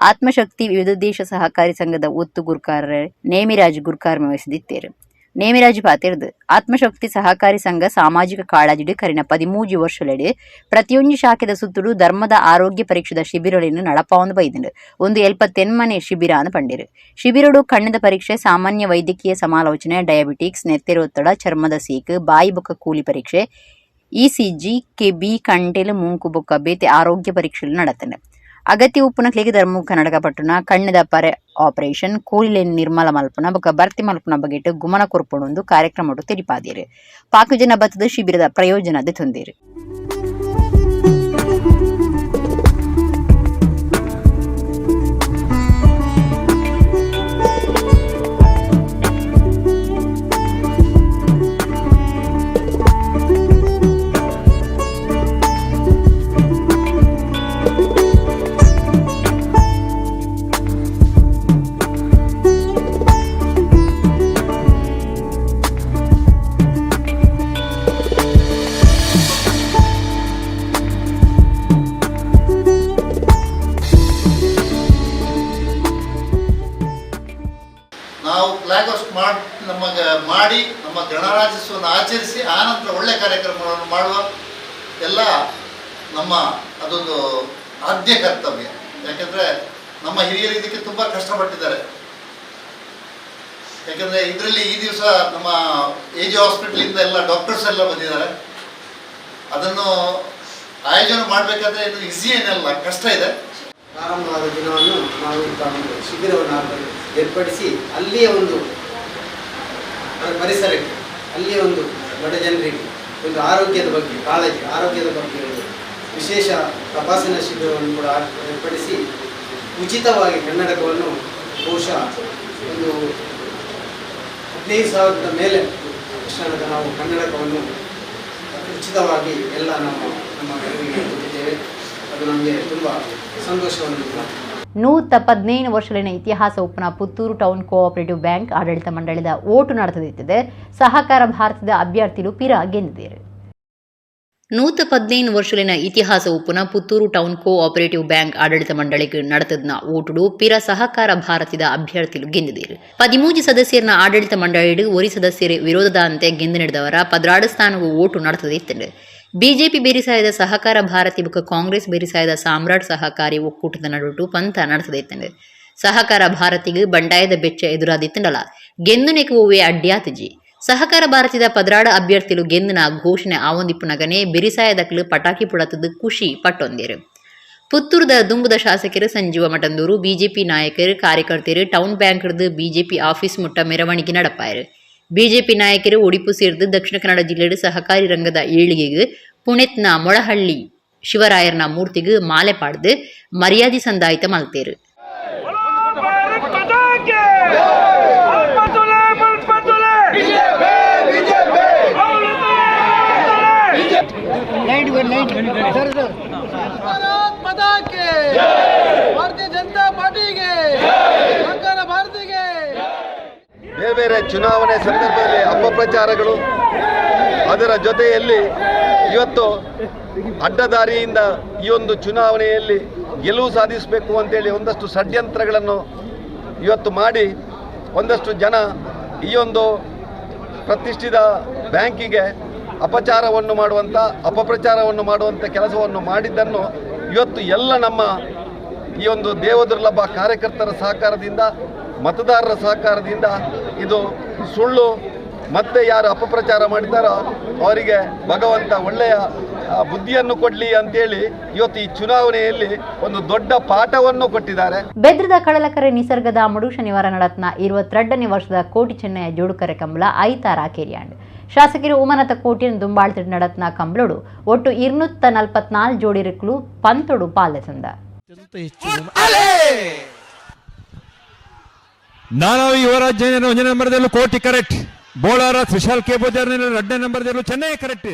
ಆತ್ಮಶಕ್ತಿ ವಿವಿಧೋದ್ದೇಶ ಸಹಕಾರಿ ಸಂಘದ ಒತ್ತು ಗುರುಕಾರ ನೇಮಿರಾಜ್ ಗುರುಕಾರ್ ವಹಿಸಿದ್ದೇರು. ನೇಮಿರಾಜ್ ಪಾತಿರ್ದು ಆತ್ಮಶಕ್ತಿ ಸಹಕಾರಿ ಸಂಘ ಸಾಮಾಜಿಕ ಕಾಳಜಿಡು ಕರಿನ 13 ವರ್ಷಲೆಡೆ ಪ್ರತಿಯೊಂದು ಶಾಖೆದ ಸುತ್ತಲೂ ಧರ್ಮದ ಆರೋಗ್ಯ ಪರೀಕ್ಷೆದ ಶಿಬಿರಗಳನ್ನು ನಡಪಾವಂದು ಬೈದಂಡು ಒಂದು 78 ಶಿಬಿರ ಅನ್ನು ಪಂಡಿರು. ಶಿಬಿರಡು ಕಣ್ಣದ ಪರೀಕ್ಷೆ, ಸಾಮಾನ್ಯ ವೈದ್ಯಕೀಯ ಸಮಾಲೋಚನೆ, ಡಯಾಬಿಟಿಕ್ಸ್, ನೆತ್ತೆರೊತ್ತಡ, ಚರ್ಮದ ಸೀಕ್, ಬಾಯಿ ಬೊಕ್ಕ ಕೂಲಿ ಪರೀಕ್ಷೆ, ಇಸಿಜಿ, ಕೆಬಿ, ಕಂಟೆಲು, ಮುಂಕು ಬೊಕ್ಕ ಬೇತೆ ಆರೋಗ್ಯ ಪರೀಕ್ಷೆಗಳು ನಡೆತಂಡೆ. ಅಗತ್ಯ ಉಪ್ಪುನ ಕ್ಲಿಗೆ ಧರ್ಮ ಕನ್ನಡಕ ಪಟ್ಟಣ ಕಣ್ಣದ ಪರೆ ಆಪರೇಷನ್ ಕೂಲಿಲೇನ್ ನಿರ್ಮಲ ಮಲ್ಪನ ಬೊಕ ಭರ್ತಿ ಮಲ್ಪನ ಬಗೆಟ್ ಗುಮನ ಕೊರ್ಪುಣೊಂದು ಕಾರ್ಯಕ್ರಮ ತೆರಿಪಾದಿರು. ಪಾಕು ಜನ ಬತ್ತದ ಶಿಬಿರದ ಪ್ರಯೋಜನದ ತೊಂದಿರು. ನಾವು ಫ್ಲಾಗ್ ಹೋಸ್ಟ್ ಮಾಡಿ ನಮ್ಮ ಗಣರಾಜ್ಯೋತ್ಸವವನ್ನು ಆಚರಿಸಿ ಆನಂತರ ಒಳ್ಳೆ ಕಾರ್ಯಕ್ರಮಗಳನ್ನು ಮಾಡುವ ಎಲ್ಲ ನಮ್ಮ ಅದೊಂದು ಆದ್ಯ ಕರ್ತವ್ಯ. ಯಾಕೆಂದರೆ ನಮ್ಮ ಹಿರಿಯರು ಇದಕ್ಕೆ ತುಂಬ ಕಷ್ಟಪಟ್ಟಿದ್ದಾರೆ. ಯಾಕೆಂದರೆ ಇದರಲ್ಲಿ ಈ ದಿವಸ ನಮ್ಮ AG ಹಾಸ್ಪಿಟಲಿಂದ ಎಲ್ಲ ಡಾಕ್ಟರ್ಸ್ ಎಲ್ಲ ಬಂದಿದ್ದಾರೆ. ಅದನ್ನು ಆಯೋಜನೆ ಮಾಡಬೇಕಾದ್ರೆ ಇದು ಈಸಿ ಏನಲ್ಲ, ಕಷ್ಟ ಇದೆ. ಪ್ರಾರಂಭವಾದ ದಿನವನ್ನು ನಾವು ಒಂದು ಶಿಬಿರವನ್ನು ಏರ್ಪಡಿಸಿ ಅಲ್ಲಿಯ ಒಂದು ಪರಿಸರಕ್ಕೆ, ಅಲ್ಲಿಯ ಒಂದು ಬಡ ಜನರಿಗೆ ಒಂದು ಆರೋಗ್ಯದ ಬಗ್ಗೆ ಕಾಳಜಿ, ಆರೋಗ್ಯದ ಬಗ್ಗೆ ಒಂದು ವಿಶೇಷ ತಪಾಸಣಾ ಶಿಬಿರವನ್ನು ಕೂಡ ಏರ್ಪಡಿಸಿ ಉಚಿತವಾಗಿ ಕನ್ನಡಕವನ್ನು ಬಹುಶಃ ಒಂದು 15,000 ಮೇಲೆ ಶಿಕ್ಷಣದ ನಾವು ಕನ್ನಡಕವನ್ನು ಉಚಿತವಾಗಿ ಎಲ್ಲ ನಮ್ಮ ಗಣರಿಗೆ ಕೊಟ್ಟಿದ್ದೇವೆ. ಅದು ನಮಗೆ ತುಂಬ ಸಂತೋಷವನ್ನು. 115 ವರ್ಷಗಳಿನ ಇತಿಹಾಸ ಉಪ್ಪನ ಪುತ್ತೂರು ಟೌನ್ ಕೋಆಪರೇಟಿವ್ ಬ್ಯಾಂಕ್ ಆಡಳಿತ ಮಂಡಳಿದ ಓಟು ನಡೆದಿದೆ. ಸಹಕಾರ ಭಾರತದ ಅಭ್ಯರ್ಥಿಗಳು ಪಿರ ಗೆದ್ದಿದ್ದಾರೆ. 115 ವರ್ಷಗಳಿನ ಇತಿಹಾಸ ಉಪ್ಪುನ ಪುತ್ತೂರು ಟೌನ್ ಕೋಆಪರೇಟಿವ್ ಬ್ಯಾಂಕ್ ಆಡಳಿತ ಮಂಡಳಿಗೆ ನಡೆತದ ಓಟುಡು ಪಿರ ಸಹಕಾರ ಭಾರತದ ಅಭ್ಯರ್ಥಿಗಳು ಗೆದ್ದಿದ್ದಾರೆ. 13 ಸದಸ್ಯರನ್ನ ಆಡಳಿತ ಮಂಡಳಿ ಒರಿ ಸದಸ್ಯರ ವಿರೋಧದ ಅಂತೆ ಗೆದ್ದು ನಡೆದವರ 16 ಸ್ಥಾನಗೂ ಓಟು ನಡೆದಿತ್ತು. ಬಿಜೆಪಿ ಬೇರಿಸಾಯದ ಸಹಕಾರ ಭಾರತಿ ಬುಕ್ಕ ಕಾಂಗ್ರೆಸ್ ಬೇರಿಸಾಯದ ಸಾಮ್ರಾಟ್ ಸಹಕಾರಿ ಒಕ್ಕೂಟದ ನಡುಟು ಪಂಥ ನಡೆಸದಿತ್ತಂಡೆ. ಸಹಕಾರ ಭಾರತಿಗೆ ಬಂಡಾಯದ ಬೆಚ್ಚ ಎದುರಾದಿತ್ತಂಡಲ್ಲ, ಗೆಂದು ನೆಕ್ಕುವೆ ಅಡ್ಡ್ಯಾತಜಿ. ಸಹಕಾರ ಭಾರತದ 16 ಅಭ್ಯರ್ಥಿಗಳು ಗೆಂದಿನ ಘೋಷಣೆ ಆವೊಂದಿಪ್ಪುನಗನೆ ಬಿರಿಸಾಯದಕ್ಕಲು ಪಟಾಕಿ ಪುಡತದ ಖುಷಿ ಪಟ್ಟೊಂದೇರು. ಪುತ್ತೂರದ ದುಂಬುದ ಶಾಸಕರು ಸಂಜೀವ ಮಠಂದೂರು, ಬಿಜೆಪಿ ನಾಯಕರು ಕಾರ್ಯಕರ್ತರು ಟೌನ್ ಬ್ಯಾಂಕ್ ಹಿಡಿದು ಬಿಜೆಪಿ ಆಫೀಸ್ ಮುಟ್ಟ ಮೆರವಣಿಗೆ ನಡೆಪಾಯರು. ಬಿಜೆಪಿ ನಾಯಕರು ಉಡುಪು ಸೇರಿದು ದಕ್ಷಿಣ ಕನ್ನಡ ಜಿಲ್ಲೆಯ ಸಹಕಾರಿ ರಂಗದ ಏಳಿಗೆಗೆ ಪುಣೆತ್ನ ಮೊಳಹಳ್ಳಿ ಶಿವರಾಯರ್ನ ಮೂರ್ತಿಗೆ ಮಾಲೆ ಪಾಡ್ದು ಮರ್ಯಾದೆ ಸಂದಾಯಿತ ಮಲ್ತೇರು. ಬೇರೆ ಬೇರೆ ಚುನಾವಣೆ ಸಂದರ್ಭದಲ್ಲಿ ಅಪಪ್ರಚಾರಗಳು, ಅದರ ಜೊತೆಯಲ್ಲಿ ಇವತ್ತು ಅಡ್ಡದಾರಿಯಿಂದ ಈ ಒಂದು ಚುನಾವಣೆಯಲ್ಲಿ ಗೆಲುವು ಸಾಧಿಸಬೇಕು ಅಂತೇಳಿ ಒಂದಷ್ಟು ಷಡ್ಯಂತ್ರಗಳನ್ನು ಇವತ್ತು ಮಾಡಿ ಒಂದಷ್ಟು ಜನ ಈ ಒಂದು ಪ್ರತಿಷ್ಠಿತ ಬ್ಯಾಂಕಿಗೆ ಅಪಪ್ರಚಾರವನ್ನು ಮಾಡುವಂಥ ಕೆಲಸವನ್ನು ಮಾಡಿದ್ದನ್ನು ಇವತ್ತು ಎಲ್ಲ ನಮ್ಮ ಈ ಒಂದು ದೇವದುರ್ಲಭ ಕಾರ್ಯಕರ್ತರ ಸಹಕಾರದಿಂದ, ಮತದಾರರ ಸಹಕಾರದಿಂದ ಇದು ಸುಳ್ಳು. ಮತ್ತೆ ಯಾರು ಅಪಪ್ರಚಾರ ಮಾಡಿದ್ದಾರೋ ಅವರಿಗೆ ಭಗವಂತ ಒಳ್ಳೆಯ ಬುದ್ಧಿಯನ್ನು ಕೊಡಲಿ ಅಂತೇಳಿ ಇವತ್ತು ಈ ಚುನಾವಣೆಯಲ್ಲಿ ಒಂದು ದೊಡ್ಡ ಪಾಠವನ್ನು ಕೊಟ್ಟಿದ್ದಾರೆ. ಬೆದ್ರದ ಕಡಲಕರೆ ನಿಸರ್ಗಧಾಮಡು ಶನಿವಾರ ನಡತ್ನ 22ನೇ ವರ್ಷದ ಕೋಟಿ ಚೆನ್ನಯ ಜೋಡುಕರೆ ಕಂಬಳ ಐತಾರ ಕೇರಿಯಾಂಡ್ ಶಾಸಕರು ಉಮನತ ಕೋಟಿಯನ್ನು ದುಂಬಾಳ್ತಿಡ್ ನಡತ್ನ ಕಂಬಳೋಡು ಒಟ್ಟು 244 ಜೋಡಿರುಕಲು ಪಂತೊಡು ಪಾಲೆಸಂದ. ನಾನು ಯುವರಾಜ್ ಜೈನ 1ನೇ ನಂಬರ್ದಲ್ಲೂ ಕೋಟಿ ಕರೆಕ್ಟ್, ಬೋಳಾರ ತ್ರಿಶಾಲ್ ಕೆ ಪೂಜಾರ್ 2ನೇ ನಂಬರ್ದಲ್ಲೂ ಚೆನ್ನೈ ಕರೆಕ್ಟ್.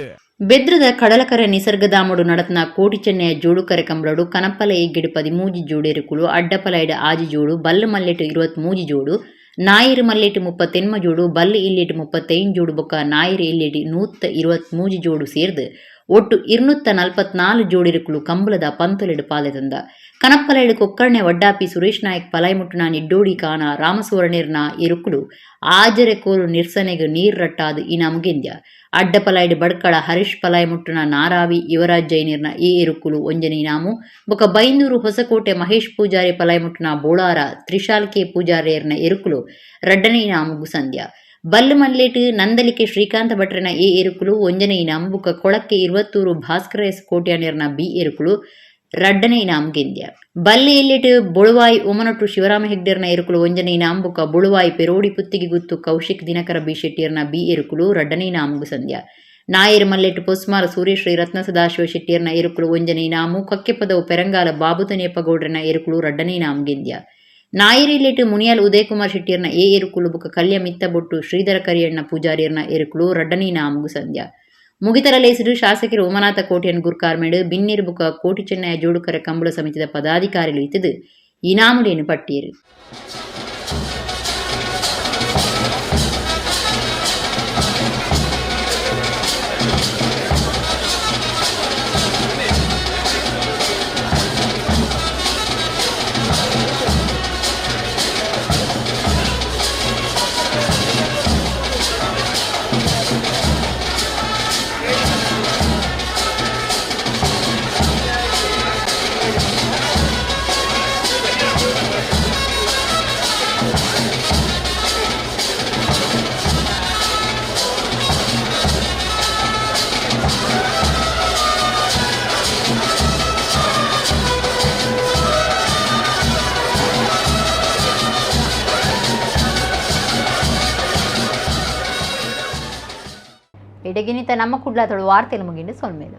ಬೆದ್ರದ ಕಡಲಕರೆ ನಿಸರ್ಗಧಾಮಡು ನಡತ್ನ ಕೋಟಿ ಚೆನ್ನಯ ಜೋಡುಕರೆ ಕಂಬಳಡು ಕನಪಲ ಎಗ್ಗಿಡು 13 ಜೋಡಿರುಕುಲು ಅಡ್ಡಪಲೈಡ 6 ಜೋಡು ಬಲ್ಲು ಮಲ್ಲೆಟು 23 ಜೋಡು ನಾಯಿರು ಮಲ್ಲೆಟು 38 ಜೋಡು ಬಲ್ಲು ಇಲ್ಲೆಟು 35 ಜೋಡು ಬೊಕ್ಕ ನಾಯಿರು ಇಲ್ಲೆಟು 123 ಜೋಡು ಸೇರ್ದು ಒಟ್ಟು 244 ಜೋಡಿರುಕುಲು ಕಂಬಳದ ಪಂತೊಲೆಡು ಪಾಲೆದಂದ. ಕನಪ್ಪಲೈಡು ಕೊಕ್ಕರ್ಣೆ ವಡ್ಡಾಪಿ ಸುರೇಶ್ ನಾಯಕ್ ಪಲಾಯ್ಮುಟ್ಟುನ ನಿಡ್ಡೋಡಿ ಕಾನ ರಾಮಸುವರ್ಣಿರ್ನ ಇರುಕುಲು ಆಜರೆ ಕೋಲು ನಿರ್ಸನೆಗೆ ನೀರ್ ರಟ್ಟಾದು ಇನಾಮು ಗೆಂದ್ಯ. ಅಡ್ಡಪಲಾಯ್ಡು ಬಡ್ಕಳ ಹರೀಶ್ ಪಲಾಯ್ಮುಟ್ಟುನ ನಾರಾವಿ ಯುವರಾಜ್ ಜೈನಿರ್ನ ಈ ಇರುಕುಲು ಒಂಜನೆ ಇನಾಮು ಬೊಕ ಬೈಂದೂರು ಹೊಸಕೋಟೆ ಮಹೇಶ್ ಪೂಜಾರಿ ಪಲಾಯ್ಮುಟ್ಟುನ ಬೋಳಾರ ತ್ರಿಶಾಲ್ ಕೆ ಪೂಜಾರಿಯರ್ನ ಇರುಕುಲು 2ನೇ ಇನಾಮು ಸಂಧ್ಯ. ಬಲ್ಲು ಮಲ್ಲೇಟು ನಂದಲಿಕೆ ಶ್ರೀಕಾಂತ ಭಟ್ರನ ಎ ಇರುಕುಲು ಒಂಜನೆ ಇನಾಮು ಬೊಕ ಕೊಳಕ್ಕೆ 22 ಭಾಸ್ಕರ ಎಸ್ ಕೋಟ್ಯಾನಿಯರ್ನ ಬಿ ಇರುಕುಲು ರಡ್ಡನೆ ಇನಾಮ್ ಗೆಂದ್ಯ ಬಲ್ಲೆ ಎಲ್ಲಿಟ್ ಬೊಳುವಾಯಿ ಒಮನೊಟ್ಟು ಶಿವರಾಮ ಹೆಗ್ಡೆರ್ನ ಎರುಕುಲು ಒಂಜನೆ ಇನಾಮ್ ಬುಕ್ಕ ಬೊಳುವಾಯಿ ಪೆರೋಡಿ ಪುತ್ತಿಗೆ ಗುತ್ತು ಕೌಶಿಕ್ ದಿನಕರ ಬಿ ಶೆಟ್ಟಿಯರ್ನ ಬಿ ಎರುಕುಲು ರಡ್ಡನೆ ಇನಾಮ್ಗು ಸಂಧ್ಯ ನಾಯರ್ ಮಲ್ಲೆಟ್ ಪೊಸ್ಮಾರ ಸೂರ್ಯಶ್ರೀ ರತ್ನ ಸದಾಶಿವ ಶೆಟ್ಟಿಯರ್ನ ಎರುಕುಲು ಒಂಜನೆ ಇನಾಮು ಕಕ್ಕೆಪದವು ಪೆರಂಗಾಲ ಬಾಬುತನಿಯಪ್ಪ ಗೌಡ್ರನ ಎರುಕುಲು ರಡ್ಡನೆ ಇನಾಮ್ ಗೆಂದ್ಯ ನಾಯರ್ ಇಲ್ಲಿಟ್ ಮುನಿಯಾಲ್ ಉದಯಕುಮಾರ್ ಶೆಟ್ಟಿಯರ್ನ ಎರುಕುಲು ಬುಕ್ಕ ಕಲ್ಯ ಮಿತ್ತ ಬೊಟ್ಟು ಶ್ರೀಧರ ಕರಿಯಣ್ಣ ಪೂಜಾರಿಯರ್ನ ಎರುಕುಲು ರಡ್ಡನೆ ಇನಾಮ್ಗು ಸಂಧ್ಯ ಮುಗಿತರ ಲೇಸಿಡು ಶಾಸಕರು ಉಮನಾಥ ಕೋಟಿಯನ್ ಗುರ್ಕಾರ್ಮೇಡು ಬಿನ್ನಿರು ಬುಕ ಕೋಟಿ ಚೆನ್ನಯ ಜೋಡುಕರ ಕಂಬಳ ಸಮಿತಿದ ಪದಾಧಿಕಾರಿಗಳು ಇತ್ತದು ಇನಾಮುಡಿಯನ್ನು ಪಟ್ಟಿಯರು. ಇಡಗಿನಿತ ನಮ್ಮ ಕುಡ್ಲಾತೊಳು ವಾರ್ತೆಲು ಮುಗಿಂಡು ಸೊಲ್ಮೇಲು.